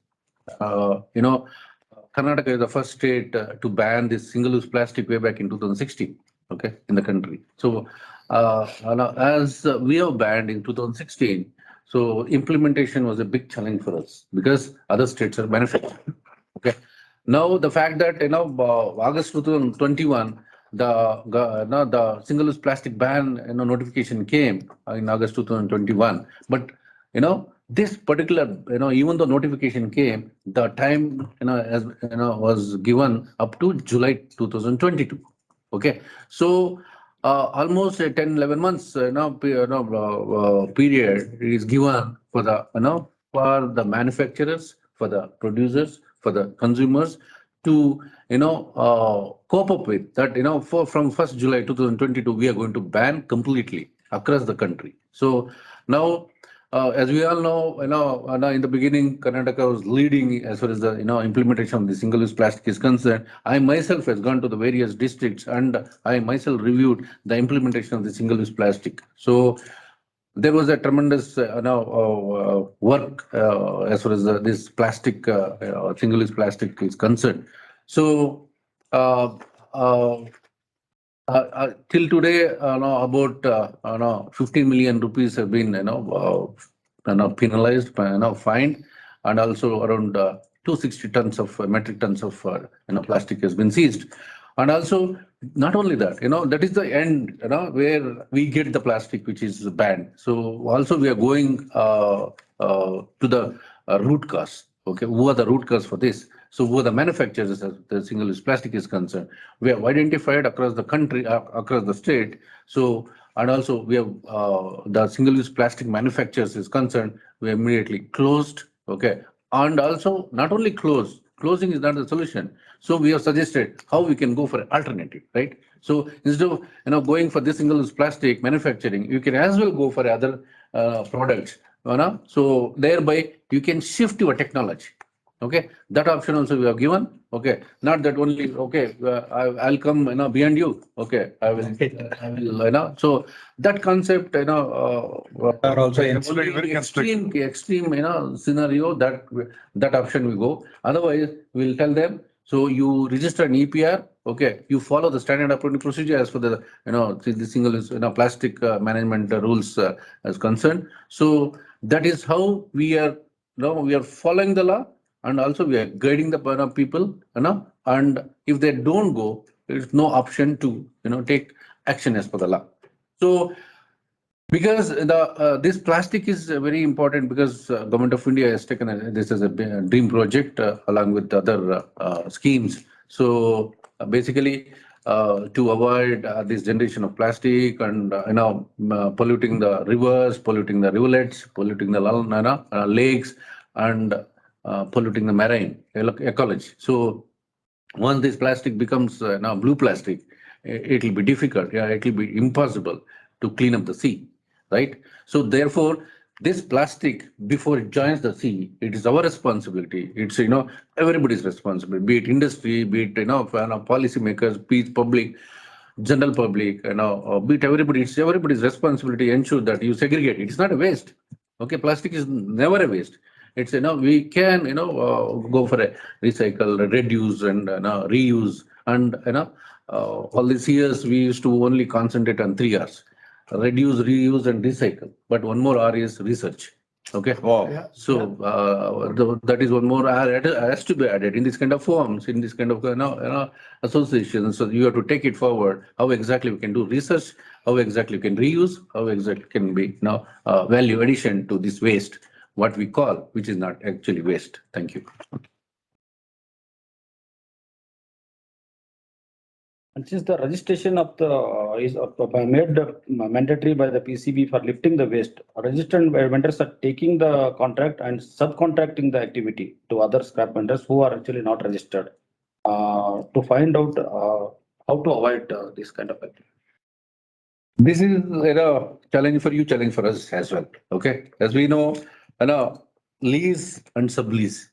Karnataka is the first state to ban this single-use plastic way back in 2016. Okay, in the country. So, as we have banned in 2016, so implementation was a big challenge for us because other states are manufacturing. Okay. Now the fact that August 2021, the single-use plastic ban notification came in August 2021, but this particular even though notification came, the time was given up to July 2022. Okay, so almost a 10-11 months period is given for the for the manufacturers, for the producers, for the consumers to, cope up with that, from 1st July 2022, we are going to ban completely across the country. So now, as we all know, in the beginning, Karnataka was leading as far as the, implementation of the single-use plastic is concerned. I myself has gone to the various districts and I myself reviewed the implementation of the single-use plastic. So there was a tremendous work as far as this plastic, single-use plastic is concerned. So uh, uh, till today, about 15 million rupees have been penalized, fined, and also around 260 tons of metric tons of plastic has been seized. And also, not only that, that is the end, where we get the plastic which is banned. So also we are going to the root cause. Okay, who are the root cause for this? So who are the manufacturers as the single-use plastic is concerned? We have identified across the country, across the state. So, and also we have the single-use plastic manufacturers is concerned. We immediately closed. Okay, and also not only closing is not the solution. So we have suggested how we can go for an alternative, right? So instead of going for this single-use plastic manufacturing, you can as well go for other products. So thereby you can shift your technology. Okay, that option also we have given. Okay, not that only. Okay, I'll come behind you. Okay, I will. So that concept, Are also only very extreme scenario that option we go. Otherwise, we'll tell them. So you register an EPR. Okay, you follow the standard operating procedure as for the the single plastic management rules as concerned. So that is how we are. We are following the law, and also we are guiding the people. And if they don't go, there is no option to take action as per the law. So because this plastic is very important, because government of India has taken this as a dream project along with other schemes. So basically, to avoid this generation of plastic and polluting the rivers, polluting the rivulets, polluting the lakes, and polluting the marine ecology. So once this plastic becomes now blue plastic, it will be difficult. Yeah, it will be impossible to clean up the sea, right? So therefore, this plastic, before it joins the sea, it is our responsibility. It's everybody's responsibility, be it industry, be it policymakers, be it public, general public, be it everybody. It's everybody's responsibility to ensure that you segregate. It's not a waste. Okay, plastic is never a waste. It's we can go for a recycle, reduce, and reuse, and all these years we used to only concentrate on 3 R's: reduce, reuse, and recycle. But one more R is research. Okay. Wow. So that is one more R has to be added in this kind of forms, in this kind of associations. So you have to take it forward. How exactly we can do research? How exactly we can reuse? How exactly can be value addition to this waste, what we call, which is not actually waste. Thank you. And since the registration of the is made mandatory by the PCB for lifting the waste, registered vendors are taking the contract and subcontracting the activity to other scrap vendors who are actually not registered, to find out how to avoid this kind of activity. This is a challenge for you, challenge for us as well. Okay, as we know, lease and sublease,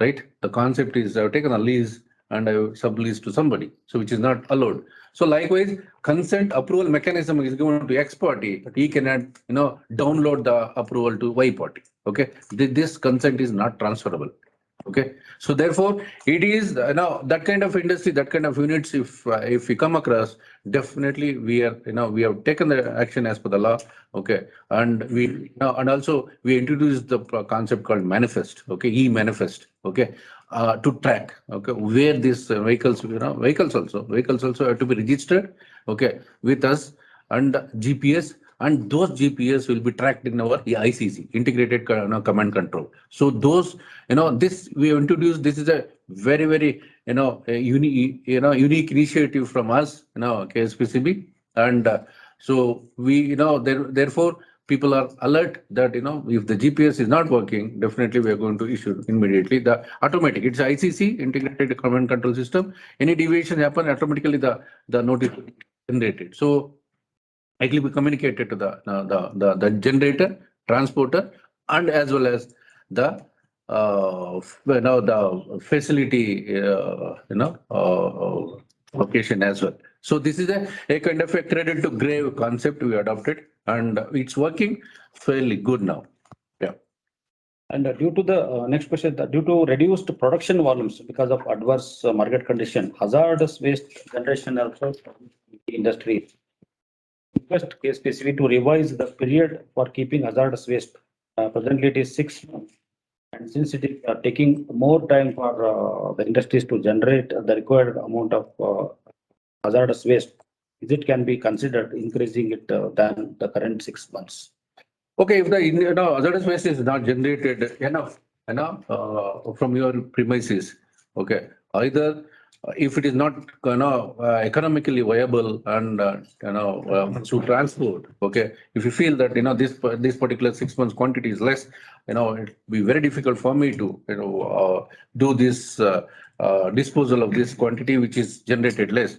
right? The concept is I've taken a lease and I sublease to somebody, so which is not allowed. So likewise, consent approval mechanism is given to X party. He cannot, download the approval to Y party. Okay, this consent is not transferable. Okay, so therefore, it is that kind of industry, that kind of units. If we come across, definitely we are we have taken the action as per the law. Okay, and we and also we introduced the concept called manifest. Okay, e-manifest. Okay, to track. Okay, where these vehicles vehicles also have to be registered. Okay, with us, and GPS. And those GPS will be tracked in our ICC, integrated command control. So those, this we have introduced. This is a very, very, unique initiative from us, KSPCB, and so we, therefore, people are alert that, if the GPS is not working, definitely we are going to issue immediately the automatic. It's ICC, Integrated Command Control System. Any deviation happen, automatically the notice will be generated. So it will be communicated to the generator, transporter, and as well as the the facility location as well. So this is a kind of a cradle to grave concept we adopted, and it's working fairly good now. Yeah. And due to the next question, due to reduced production volumes because of adverse market condition, hazardous waste generation also in the industry. Request KSPCB to revise the period for keeping hazardous waste. Presently, it is 6 months. And since it is taking more time for the industries to generate the required amount of hazardous waste, is it can be considered increasing it than the current 6 months? Okay, if the hazardous waste is not generated enough, from your premises, okay, either if it is not economically viable and to transport, okay, if you feel that this particular 6 months quantity is less, it will be very difficult for me to do this disposal of this quantity which is generated less.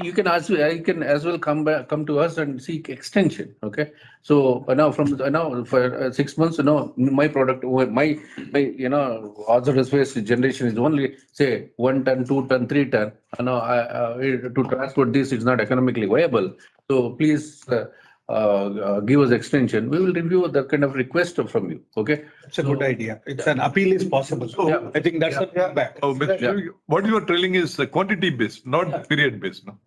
You can as well come to us and seek extension. Okay, so now for 6 months, my product, my hazardous waste generation is only say 1 ton, 2 ton, 3 ton. To transport this is not economically viable. So please give us extension. We will review that kind of request from you. Okay, It's a good idea. It's an appeal is possible. Yeah. I think that's the feedback. Oh, what you are telling is quantity based, not period based. No?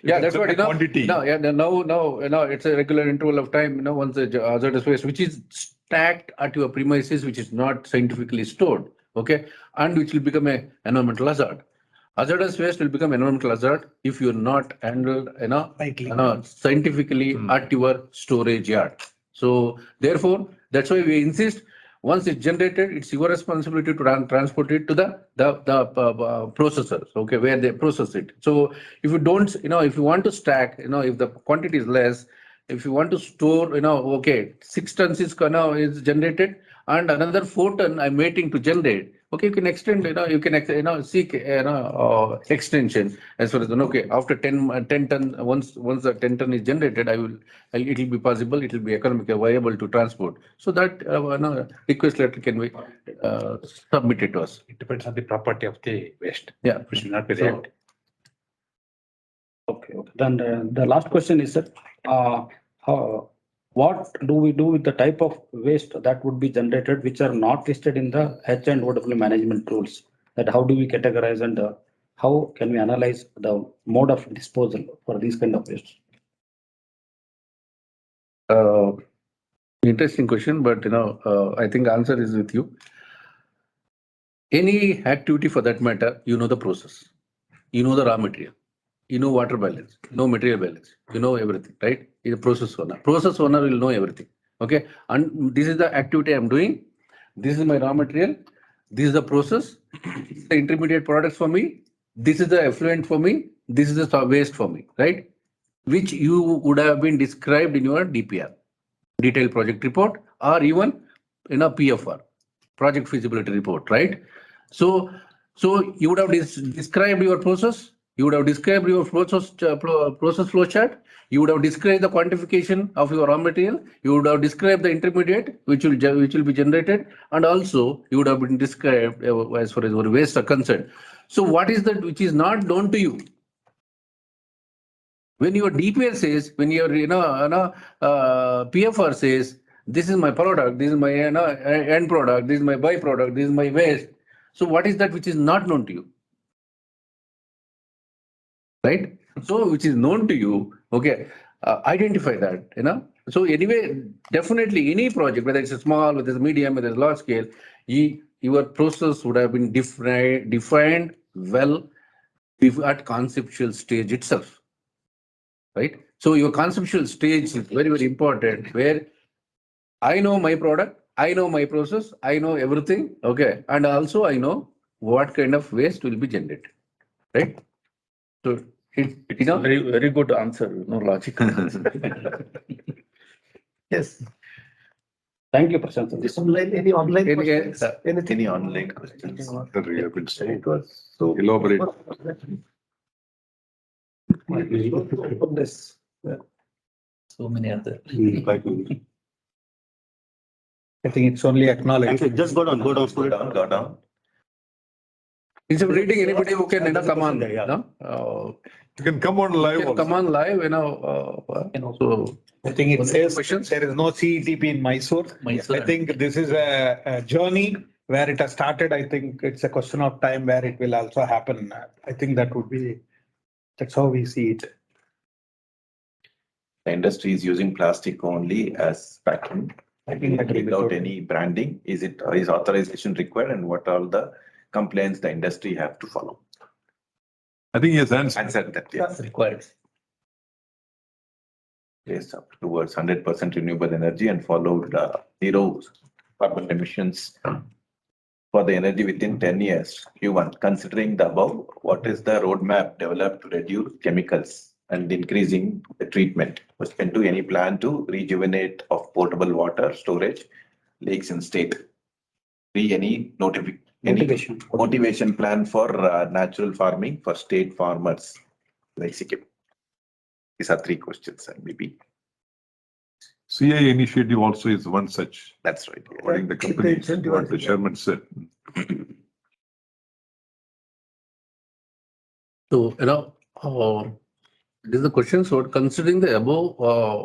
Yeah, that's what quantity. now it's a regular interval of time. Once the hazardous waste, which is stacked at your premises, which is not scientifically stored, okay, and which will become a environmental hazard. Hazardous waste will become environmental hazard if you're not handled, Rightly. scientifically at your storage yard. So therefore, that's why we insist. Once it's generated, it's your responsibility to transport it to the processors, okay, where they process it. So if you don't, if you want to stack, if the quantity is less, if you want to store, okay, 6 tons is generated and another 4 ton I'm waiting to generate. Okay, you can extend, you can seek, extension as far as, okay, after 10 ton, once the 10 ton is generated, it will be possible, it will be economically viable to transport. So that request letter can be submitted to us. It depends on the property of the waste. Yeah. Which will not be So- reactive. Okay. Then the last question is that what do we do with the type of waste that would be generated which are not listed in the H and OW management rules? That how do we categorize and how can we analyze the mode of disposal for these kind of waste? Interesting question, but I think the answer is with you. Any activity for that matter, the process, the raw material, water balance, material balance, everything, right? Is a process owner. Process owner will know everything. Okay, and this is the activity I'm doing. This is my raw material. This is the process. This is the intermediate products for me. This is the effluent for me. This is the waste for me, right? Which you would have been described in your DPR, detailed project report, or even in a PFR, project feasibility report, right? So you would have described your process. You would have described your process flow chart. You would have described the quantification of your raw material. You would have described the intermediate which will be generated, and also you would have been described as far as your waste are concerned. So what is that which is not known to you? When your DPR says, when your PFR says, this is my product, this is my end product, this is my byproduct, this is my waste. So what is that which is not known to you? Right? So which is known to you, okay, identify that, So anyway, definitely any project, whether it's a small, whether it's a medium, whether it's large scale, your process would have been defined well at conceptual stage itself. Right? So your conceptual stage is very, very important, where I know my product, I know my process, I know everything, okay, and also I know what kind of waste will be generated, right? So Very, very good answer. No logic. Yes. Thank you, Prashant. Any online Any, questions? Anything? Any online questions? Sir, you have been saying. It was so. Elaborate. Openness. So many other. I think it's only acknowledged. Thank you. Just go down, Go down, go down. instead of reading, anybody who can, come on, Yeah. You can come on live can come also. on live, so. I think it Any says questions? there is no CETP in Mysore. Mysore. I think this is a journey where it has started. I think it's a question of time where it will also happen. I think that's how we see it. The industry is using plastic only as packaging. Without any branding. Is authorization required, and what are the complaints the industry have to follow? I think he has answered. Answer that, yes. Required. Yes, up towards 100% renewable energy and followed zero carbon emissions for the energy within 10 years. Q1, considering the above, what is the roadmap developed to reduce chemicals and increasing the treatment? Question 2, any plan to rejuvenate of potable water storage lakes in state? 3, any motivation plan for natural farming for state farmers like Sikkim? These are 3 questions, and maybe CI initiative also is one such. that's right. Yeah. According to the company, what the chairman said. So, this is the question. So considering the above,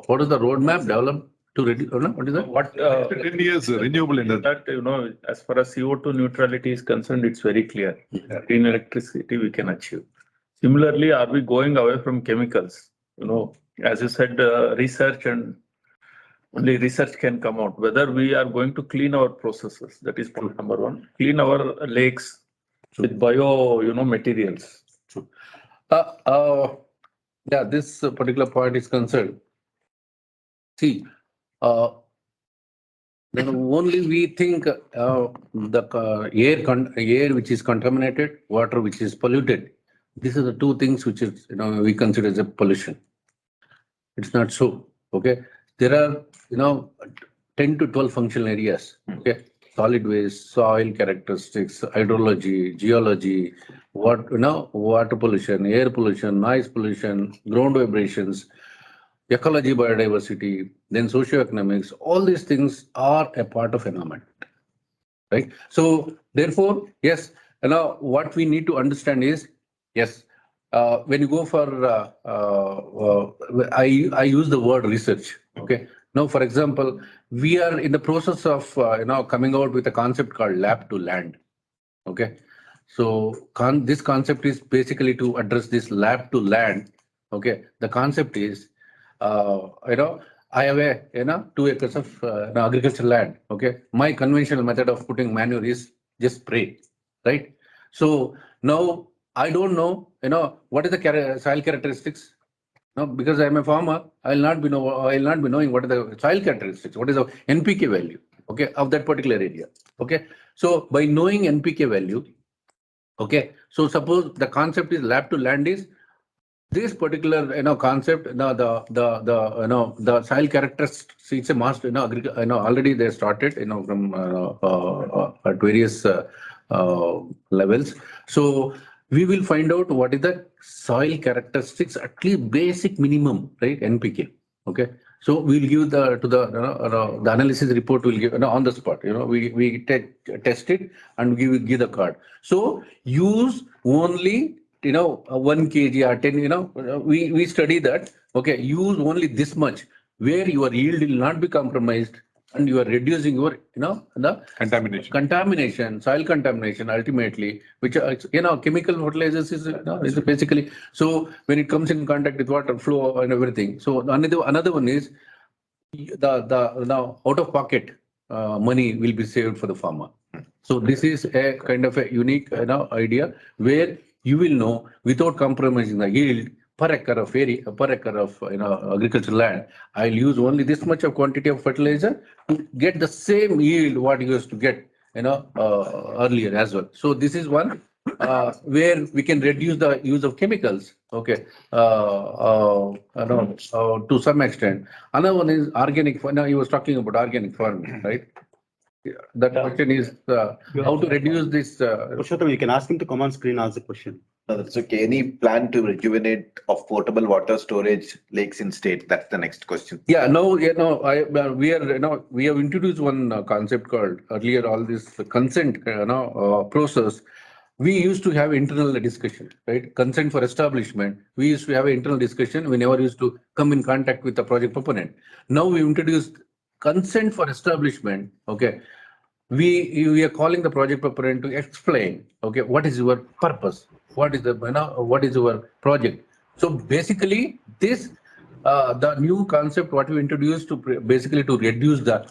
what is the roadmap developed to reduce, what is that? What, 10 years renewable energy. that, as far as CO2 neutrality is concerned, it's very clear. Green electricity we can achieve. Similarly, are we going away from chemicals? As you said, research and only research can come out. Whether we are going to clean our processes, that is point number 1. Clean our lakes with bio, materials. Yeah, this particular point is concerned. See, then only we think the air which is contaminated, water which is polluted. These are the 2 things which is we consider as a pollution. It's not so. Okay, there are 10 to 12 functional areas. Okay, solid waste, soil characteristics, hydrology, geology, water pollution, air pollution, noise pollution, ground vibrations, ecology, biodiversity, then socioeconomics. All these things are a part of environment, right? So therefore, yes, what we need to understand is, yes, when you go for, I use the word research. Okay. Now, for example, we are in the process of coming out with a concept called lab to land. Okay. So this concept is basically to address this lab to land. Okay. The concept is, I have a 2 acres of agricultural land. Okay. My conventional method of putting manure is just spray, right? So now I don't know, what is the soil characteristics. No, because I am a farmer, I will not be knowing what are the soil characteristics, what is the NPK value, okay, of that particular area. Okay, so by knowing NPK value, okay, so suppose the concept is lab to land is this particular concept, the soil characteristics, it's a master, already they started, from at various levels. So we will find out what is the soil characteristics, at least basic minimum, right? NPK. Okay. So we'll give the analysis report will give on the spot. We test it and give the card. So use only 1 kg or 10. We study that. Okay. Use only this much where your yield will not be compromised. And you are reducing your, the contamination, soil contamination, ultimately, which chemical fertilizers is basically. So when it comes in contact with water flow and everything. So another one is the out of pocket money will be saved for the farmer. So this is a kind of a unique idea where you will know without compromising the yield. Per acre of agricultural land, I'll use only this much of quantity of fertilizer to get the same yield what you used to get earlier as well. So this is one. where we can reduce the use of chemicals, okay, to some extent. Another one is organic. Now, he was talking about organic farming, right? Yeah, that question is how to reduce this. Purushottam, you can ask him to come on screen, ask the question. No, that's okay. Any plan to rejuvenate of potable water storage lakes in state? That's the next question. Yeah, no, we are, we have introduced one concept called earlier, all this consent, process. We used to have internal discussion, right? Consent for establishment. We used to have an internal discussion. We never used to come in contact with the project proponent. Now we introduced consent for establishment. Okay, we are calling the project proponent to explain. Okay, what is your purpose? What is what is your project? So basically, this the new concept what we introduced to basically to reduce the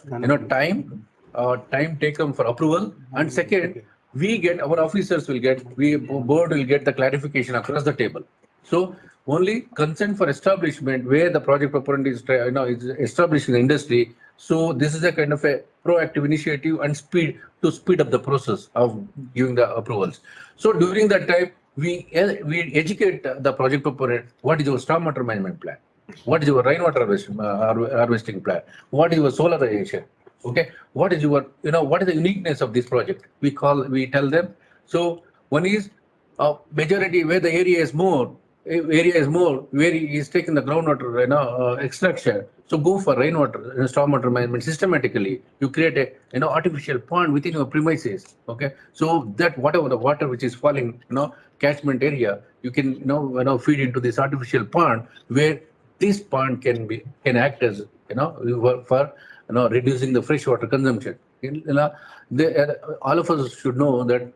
time taken for approval, and second, we get our officers will get board will get the clarification across the table. So only consent for establishment where the project proponent is is establishing the industry. So this is a kind of a proactive initiative and speed up the process of giving the approvals. So during that time, we educate the project proponent. What is your stormwater management plan? What is your rainwater harvesting plan? What is your solarization? Okay, what is your what is the uniqueness of this project? We tell them. So one is majority where the area is more where he is taking the groundwater extraction. So go for rainwater stormwater management systematically. You create a artificial pond within your premises. Okay, so that whatever the water which is falling catchment area, you can feed into this artificial pond where this pond can act as for reducing the freshwater consumption. All of us should know that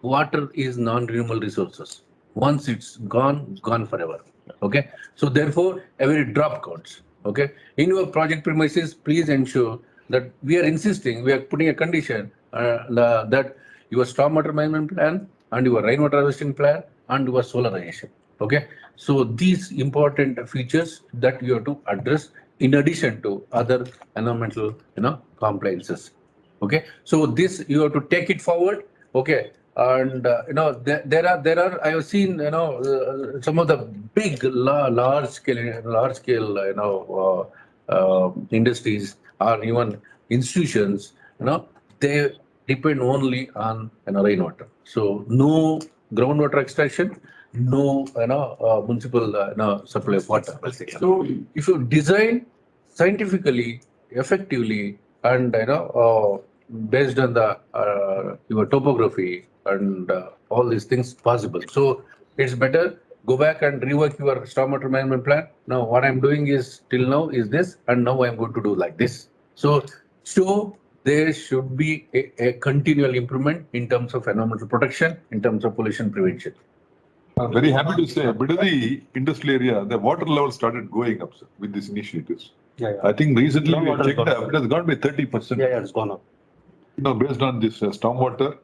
water is non-renewable resources. Once it's gone forever. Okay. So therefore, every drop counts. Okay. In your project premises, please ensure that we are putting a condition that your stormwater management plan and your rainwater harvesting plan and your solarization. Okay. So these important features that you have to address in addition to other environmental compliances. Okay. So this you have to take it forward. Okay. And there are I have seen some of the big large scale industries or even institutions they depend only on rainwater. So no groundwater extraction, no municipal supply of water. So if you design scientifically, effectively, and based on the your topography and all these things possible. So it's better go back and rework your stormwater management plan. Now what I'm doing is till now is this, and now I'm going to do like this. So there should be a continual improvement in terms of environmental protection, in terms of pollution prevention. I'm very happy to say, Bidadi industrial area, the water level started going up, sir, with these initiatives. Yeah. I think recently we Groundwater checked has up, it has gone by 30%. Yeah, it's gone up. Based on this stormwater,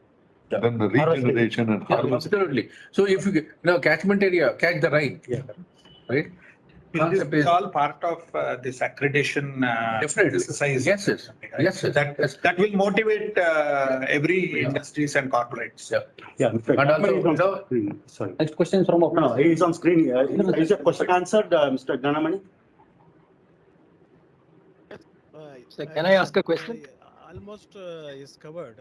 then the regeneration and Yeah, harvesting. absolutely. So if you catchment area, catch the rain. Yeah. Right? It's all part of this accreditation Definitely. exercise. Yes, yes. Yes, yes. That will motivate every industries and corporates. Yeah. And also, Sorry. Next question is from. No, he's on screen. Is your question answered, Mr. Gnanamani? So can I ask a question? Almost is covered.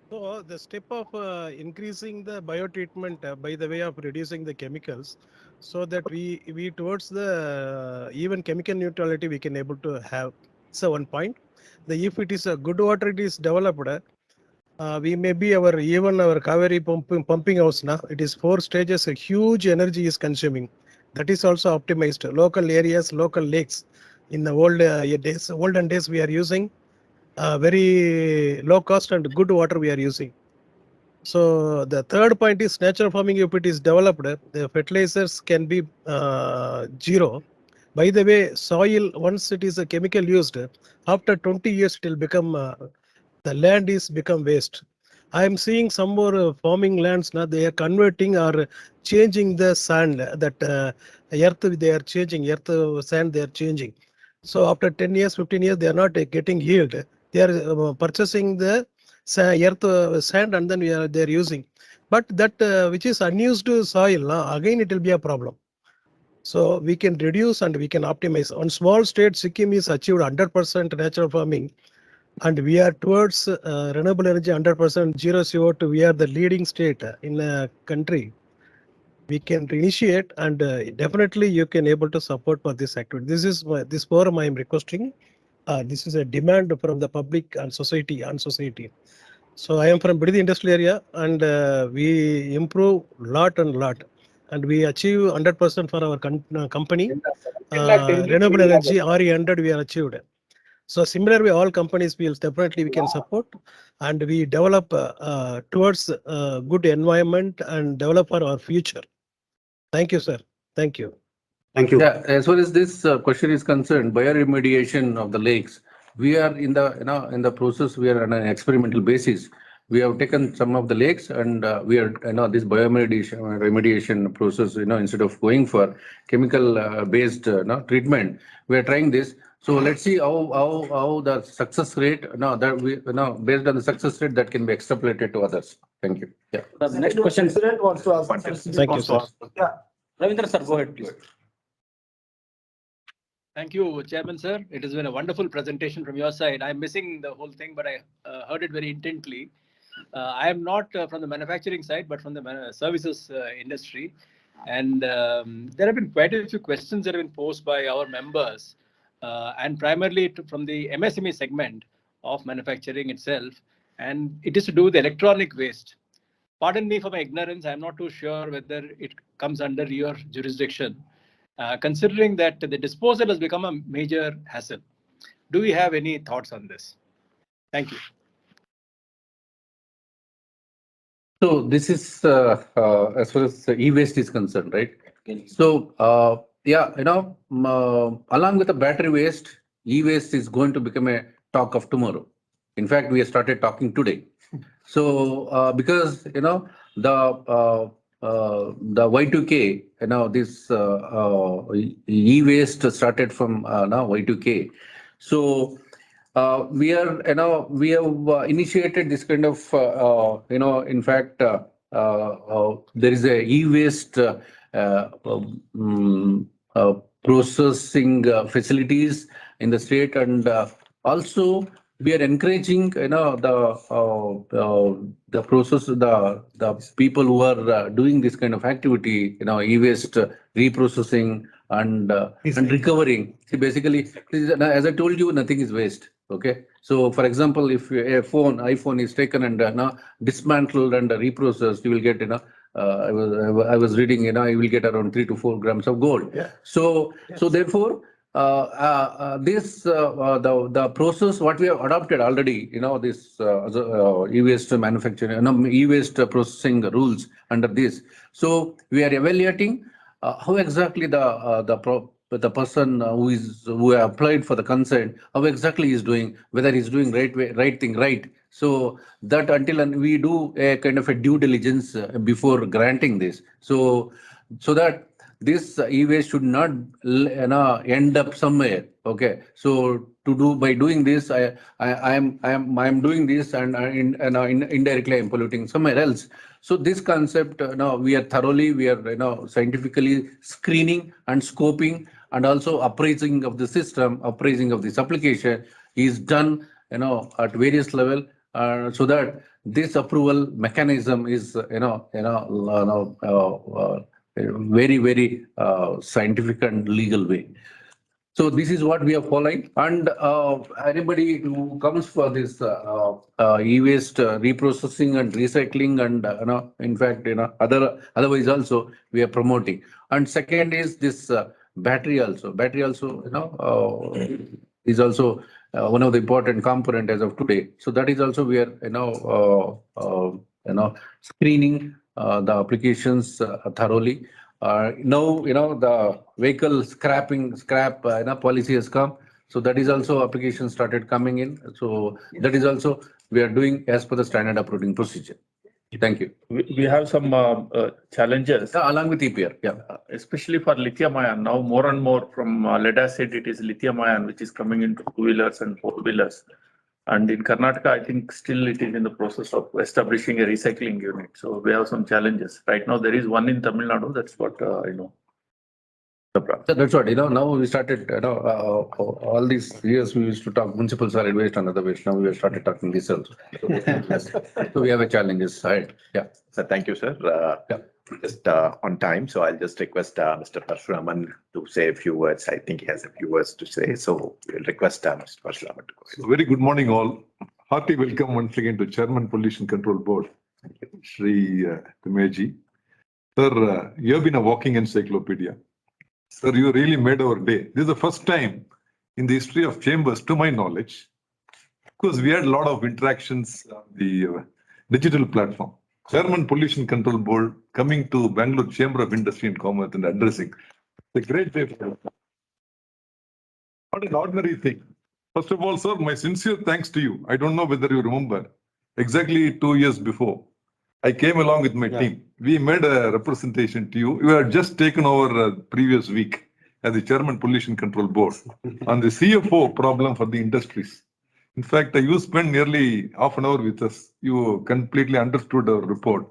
So the step of increasing the biotreatment by the way of reducing the chemicals, so that we towards the even chemical neutrality we can able to have. So one point, if it is a good water it is developed, we may be even our Kaveri pumping house now. It is 4 stages. A huge energy is consuming. That is also optimized. Local areas, local lakes. In the olden days, we are using very low cost and good water we are using. So the third point is natural farming. If it is developed, the fertilizers can be zero. By the way, soil once it is a chemical used, after 20 years it will become the land is become waste. I am seeing some more farming lands now. They are converting or changing the sand. That earth they are changing. Earth sand they are changing. So after 10 years, 15 years, they are not getting yield. They are purchasing the sand, and then they're using. But that which is unused soil, again it will be a problem. So we can reduce and we can optimize. On small state, Sikkim is achieved 100% natural farming, and we are towards renewable energy 100% zero CO2. We are the leading state in the country. We can initiate, and definitely you can able to support for this activity. This is this forum I am requesting. This is a demand from the public and society. So I am from Bididi industrial area, and we improve lot and lot, and we achieve 100% for our company. Renewable energy RE100 we are achieved. So similarly, all companies will definitely we can support, and we develop towards good environment and develop for our future. Thank you, sir. Thank you. Thank you. Yeah, as far as this question is concerned, bioremediation of the lakes, we are in the in the process. We are on an experimental basis. We have taken some of the lakes, and we are this remediation process. Instead of going for chemical based treatment, we are trying this. So let's see how the success rate that we based on the success rate that can be extrapolated to others. Thank you. Yeah. The next question. President wants to ask. Thank you, sir. Yeah. Ravindra sir, go ahead, please. Thank you, Chairman, sir. It has been a wonderful presentation from your side. I'm missing the whole thing, but I heard it very intently. I am not from the manufacturing side, but from the services industry. And there have been quite a few questions that have been posed by our members, and primarily from the MSME segment of manufacturing itself. And it is to do with electronic waste. Pardon me for my ignorance. I'm not too sure whether it comes under your jurisdiction. Considering that the disposal has become a major hassle. Do we have any thoughts on this? Thank you. So this is as far as e-waste is concerned, right? So yeah, along with the battery waste, e-waste is going to become a talk of tomorrow. In fact, we have started talking today. So because the Y2K, this e-waste started from now Y2K. So we are, we have initiated this kind of, in fact, there is a e-waste processing facilities in the state, and also we are encouraging, the process, the people who are doing this kind of activity, e-waste reprocessing and recovering. See, basically, as I told you, nothing is waste. Okay. So, for example, if a iPhone is taken and dismantled and reprocessed, you will get, I was reading, you will get around 3 to 4 grams of gold. Yeah. So therefore, this the process what we have adopted already, this e-waste manufacturing, e-waste processing rules under this. So we are evaluating how exactly the person who applied for the consent, how exactly he is doing, whether he's doing right thing right. So that until we do a kind of a due diligence before granting this. So that this e-waste should not end up somewhere. Okay. So by doing this, I'm doing this, and indirectly I'm polluting somewhere else. So this concept, we are scientifically screening and scoping, and also appraising of the system, appraising of this application is done, at various level, so that this approval mechanism is, very, very scientific and legal way. So this is what we are following, and anybody who comes for this e-waste reprocessing and recycling, and in fact, otherwise also we are promoting. And second is this battery also. Battery also, is also one of the important component as of today. So that is also we are screening the applications thoroughly. Now, the vehicle scrap policy has come. So that is also application started coming in. So that is also we are doing as per the standard operating procedure. Thank you. We have some challenges. Along with EPR, yeah. Especially for lithium ion. Now more and more from lead acid, it is lithium ion which is coming into 2-wheelers and 4-wheelers. And in Karnataka, I think still it is in the process of establishing a recycling unit. So we have some challenges. Right now, there is one in Tamil Nadu. That's what, So that's what, now we started, all these years we used to talk municipal solid waste and other waste. Now we have started talking this also. So we have a challenges ahead. Yeah. So thank you, sir. Yeah. Just on time, so I'll just request Mr. Parshuraman to say a few words. I think he has a few words to say, so we'll request Mr. Parshuraman to go ahead. So very good morning, all. Hearty welcome once again to Chairman Pollution Control Board, Shri Thimmaiah ji. Sir, you have been a walking encyclopedia. Sir, you really made our day. This is the first time in the history of chambers, to my knowledge, because we had a lot of interactions on the digital platform. Chairman Pollution Control Board coming to Bangalore Chamber of Industry and Commerce and addressing. It's a great day for us. Not an ordinary thing. First of all, sir, my sincere thanks to you. I don't know whether you remember, exactly 2 years before, I came along with my team. We made a representation to you. You had just taken over previous week as the Chairman Pollution Control Board on the CFO problem for the industries. In fact, you spent nearly half an hour with us. You completely understood our report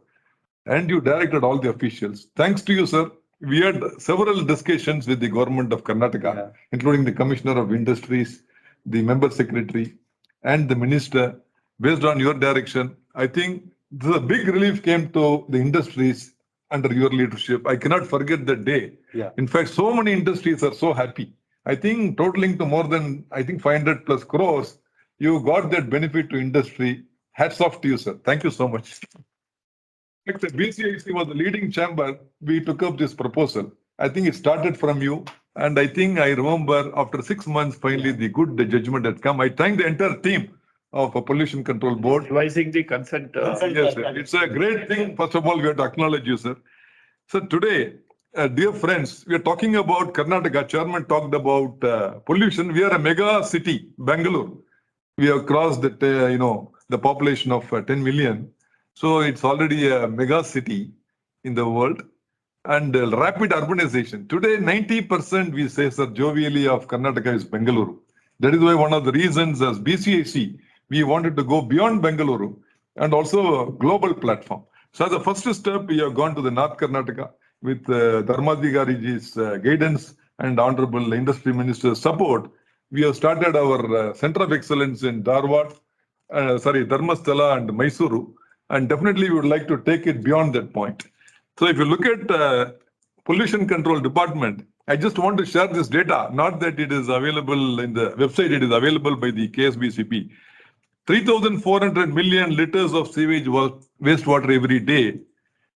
and you directed all the officials. Thanks to you, sir. We had several discussions with the government of Karnataka, including the Commissioner of Industries, the Member Secretary, and the Minister. Based on your direction, I think the big relief came to the industries under your leadership. I cannot forget that day. In fact, so many industries are so happy. I think totaling to more than, 500 plus crores, you got that benefit to industry. Hats off to you, sir. Thank you so much. In fact, the BCIC was the leading chamber. We took up this proposal. I think it started from you. And I think I remember after 6 months, finally, the good judgment had come. I thank the entire team of a Pollution Control Board. Revising the consent. Yes, sir. It's a great thing. First of all, we have to acknowledge you, sir. So today, dear friends, we are talking about Karnataka. Chairman talked about pollution. We are a mega city, Bangalore. We have crossed that, the population of 10 million. So it's already a mega city in the world. And rapid urbanization. Today, 90% we say, sir, jovially of Karnataka is Bengaluru. That is why one of the reasons as BCIC, we wanted to go beyond Bengaluru and also a global platform. So as a first step, we have gone to the North Karnataka with Dharmadhikariji's guidance and Honorable Industry Minister's support. We have started our Center of Excellence in Dharmasthala and Mysuru. And definitely we would like to take it beyond that point. So if you look at Pollution Control Department, I just want to share this data, not that it is available in the website, it is available by the KSBCP. 3,400 million liters of sewage wastewater every day,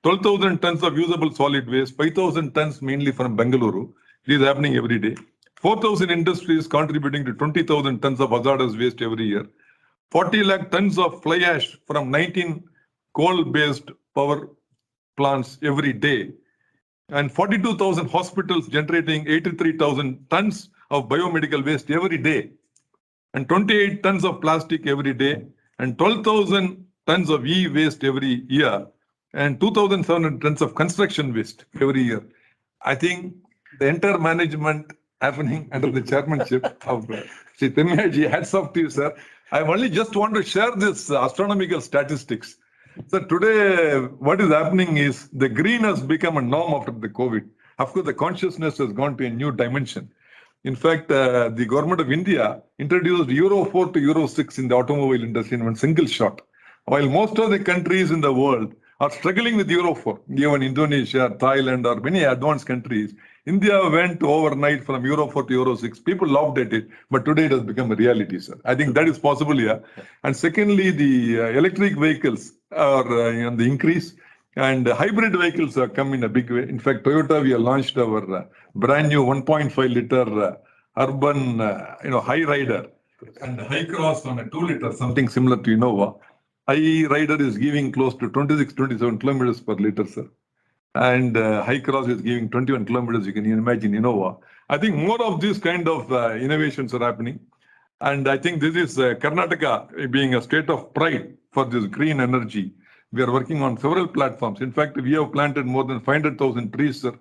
12,000 tons of usable solid waste, 5,000 tons mainly from Bengaluru. It is happening every day. 4,000 industries contributing to 20,000 tons of hazardous waste every year. 40 lakh tons of fly ash from 19 coal-based power plants every day. And 42,000 hospitals generating 83,000 tons of biomedical waste every day. And 28 tons of plastic every day. And 12,000 tons of e-waste every year. And 2,700 tons of construction waste every year. I think the entire management happening under the chairmanship of Shri Thimmaiah ji. Hats off to you, sir. I only just want to share this astronomical statistics. So today, what is happening is the green has become a norm after the COVID. Of course, the consciousness has gone to a new dimension. In fact, the government of India introduced Euro 4 to Euro 6 in the automobile industry in one single shot. While most of the countries in the world are struggling with Euro 4, even Indonesia, Thailand, or many advanced countries, India went overnight from Euro 4 to Euro 6. People laughed at it, but today it has become a reality, sir. I think that is possible here. And secondly, the electric vehicles are on the increase, and hybrid vehicles have come in a big way. In fact, Toyota, we have launched our brand new 1.5 liter urban, high rider, and high cross on a 2 liter, something similar to Innova. High rider is giving close to 26, 27 kilometers per liter, sir. And high cross is giving 21 kilometers. You can imagine Innova. I think more of these kind of innovations are happening. And I think this is Karnataka being a state of pride for this green energy. We are working on several platforms. In fact, we have planted more than 500,000 trees, sir,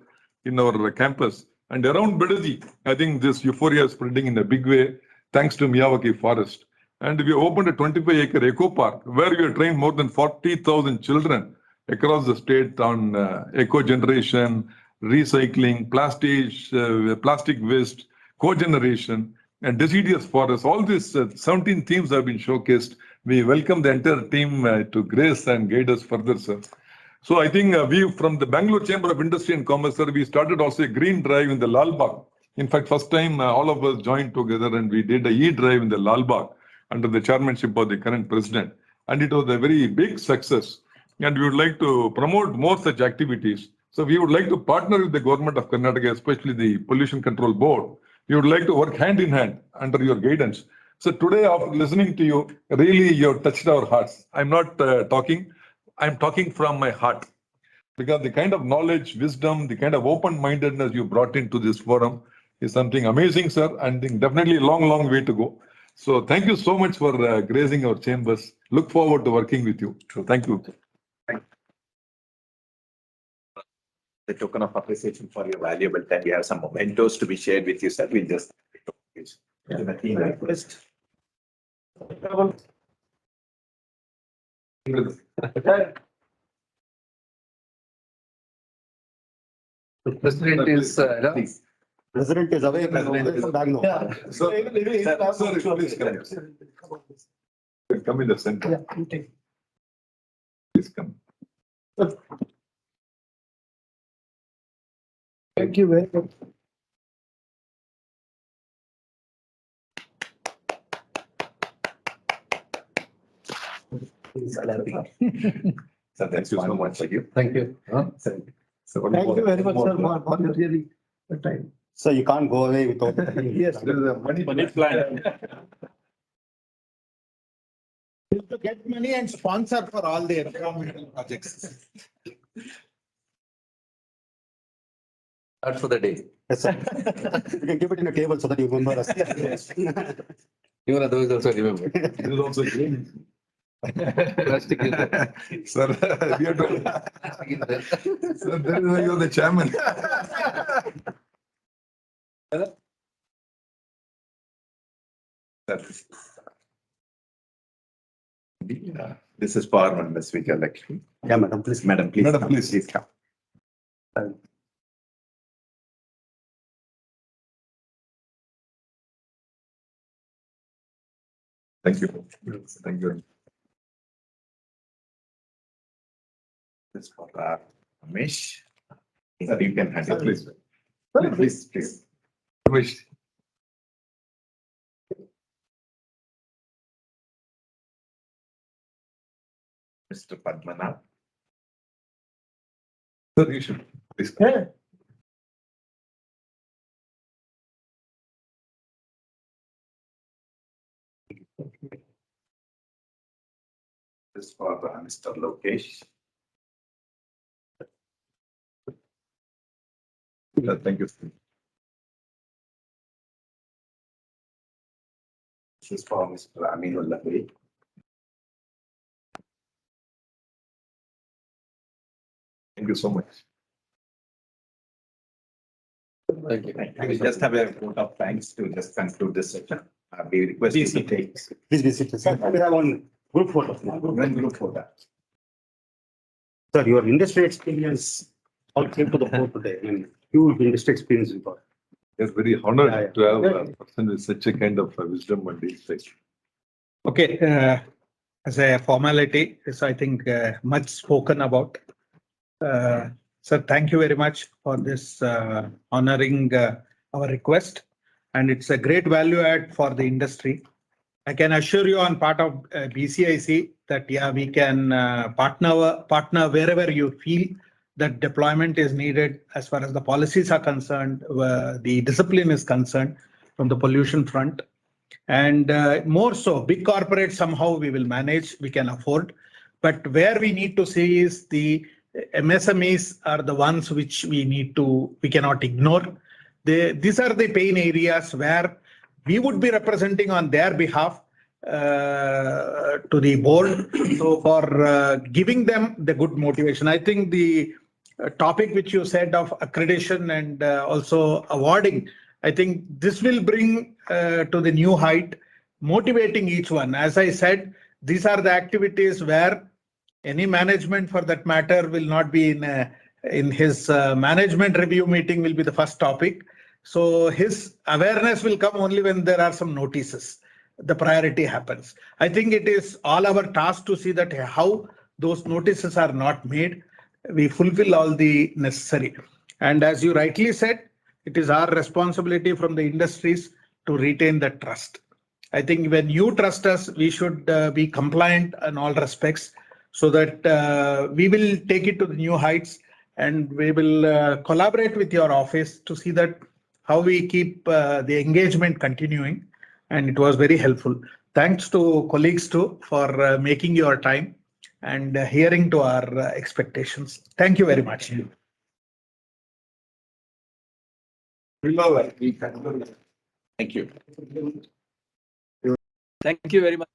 in our campus. And around Bedadi, I think this euphoria is spreading in a big way, thanks to Miyawaki Forest. And we opened a 25-acre eco park where we have trained more than 40,000 children across the state on eco generation, recycling, plastic waste, cogeneration, and deciduous forests. All these 17 themes have been showcased. We welcome the entire team to grace and guide us further, sir. So I think we from the Bangalore Chamber of Industry and Commerce, sir, we started also a green drive in the Lal Bagh. In fact, first time all of us joined together and we did a e-drive in the Lal Bagh under the chairmanship of the current president. And it was a very big success. And we would like to promote more such activities. So we would like to partner with the government of Karnataka, especially the Pollution Control Board. We would like to work hand in hand under your guidance. So today, after listening to you, really you have touched our hearts. I'm not talking, I'm talking from my heart. Because the kind of knowledge, wisdom, the kind of open-mindedness you brought into this forum is something amazing, sir. And definitely a long, long way to go. So thank you so much for gracing our chambers. Look forward to working with you. So thank you. The token of appreciation for your valuable time. We have some mementos to be shared with you, sir. We'll just request. The president is, Please. President is away from Bangalore. Yeah. So, please come in the center. Yeah, you take. Please come. Thank you very much. So thank you so much for you. thank you. So Thank you very much, sir, for your really good time. So you can't go away without. Yes. There is a money plan. To get money and sponsor for all the environmental projects. That's for the day. Yes, sir. You can keep it in a table so that you remember us. Even others also remember. This is also green. Plastic is there. Sir, we are doing. Plastic is there. Sir, there is you're the chairman. This is for Ms. Vijay Lakshmi. Yeah, madam, please. Madam, please. Madam, come. please. Please come. Thank you. Thank you. This for Ramesh. Sir, you can handle it. Please. Please. Ramesh. Mr. Padmanath. Sir, you should. Please. This for Mr. Lokesh. Thank you. This is for Mr. Aminullah. Thank you so much. Thank you. We just have a vote of thanks to just conclude this session. We request you to take Please be seated, sir. We have one group photo. one group photo. Sir, your industry experience all came to the fore today. I mean, huge industry experience you got. We're very honored Yeah, yeah. to have a person with such a kind of wisdom and insight. Okay, as a formality, is I think much spoken about. Sir, thank you very much for this honoring our request. And it's a great value add for the industry. I can assure you on part of BCIC that, yeah, we can partner wherever you feel that deployment is needed as far as the policies are concerned, the discipline is concerned from the pollution front. And more so, big corporates somehow we will manage, we can afford. But where we need to see is the MSMEs are the ones which we cannot ignore. These are the pain areas where we would be representing on their behalf to the board. So for giving them the good motivation, I think the topic which you said of accreditation and also awarding, I think this will bring to the new height motivating each one. As I said, these are the activities where any management for that matter will not be in his management review meeting will be the first topic. So his awareness will come only when there are some notices. The priority happens. I think it is all our task to see that how those notices are not made. We fulfill all the necessary. And as you rightly said, it is our responsibility from the industries to retain that trust. I think when you trust us, we should be compliant in all respects so that we will take it to the new heights and we will collaborate with your office to see that how we keep the engagement continuing. And it was very helpful. Thanks to colleagues too for making your time and hearing to our expectations. Thank you very much. Thank you. Thank you very much.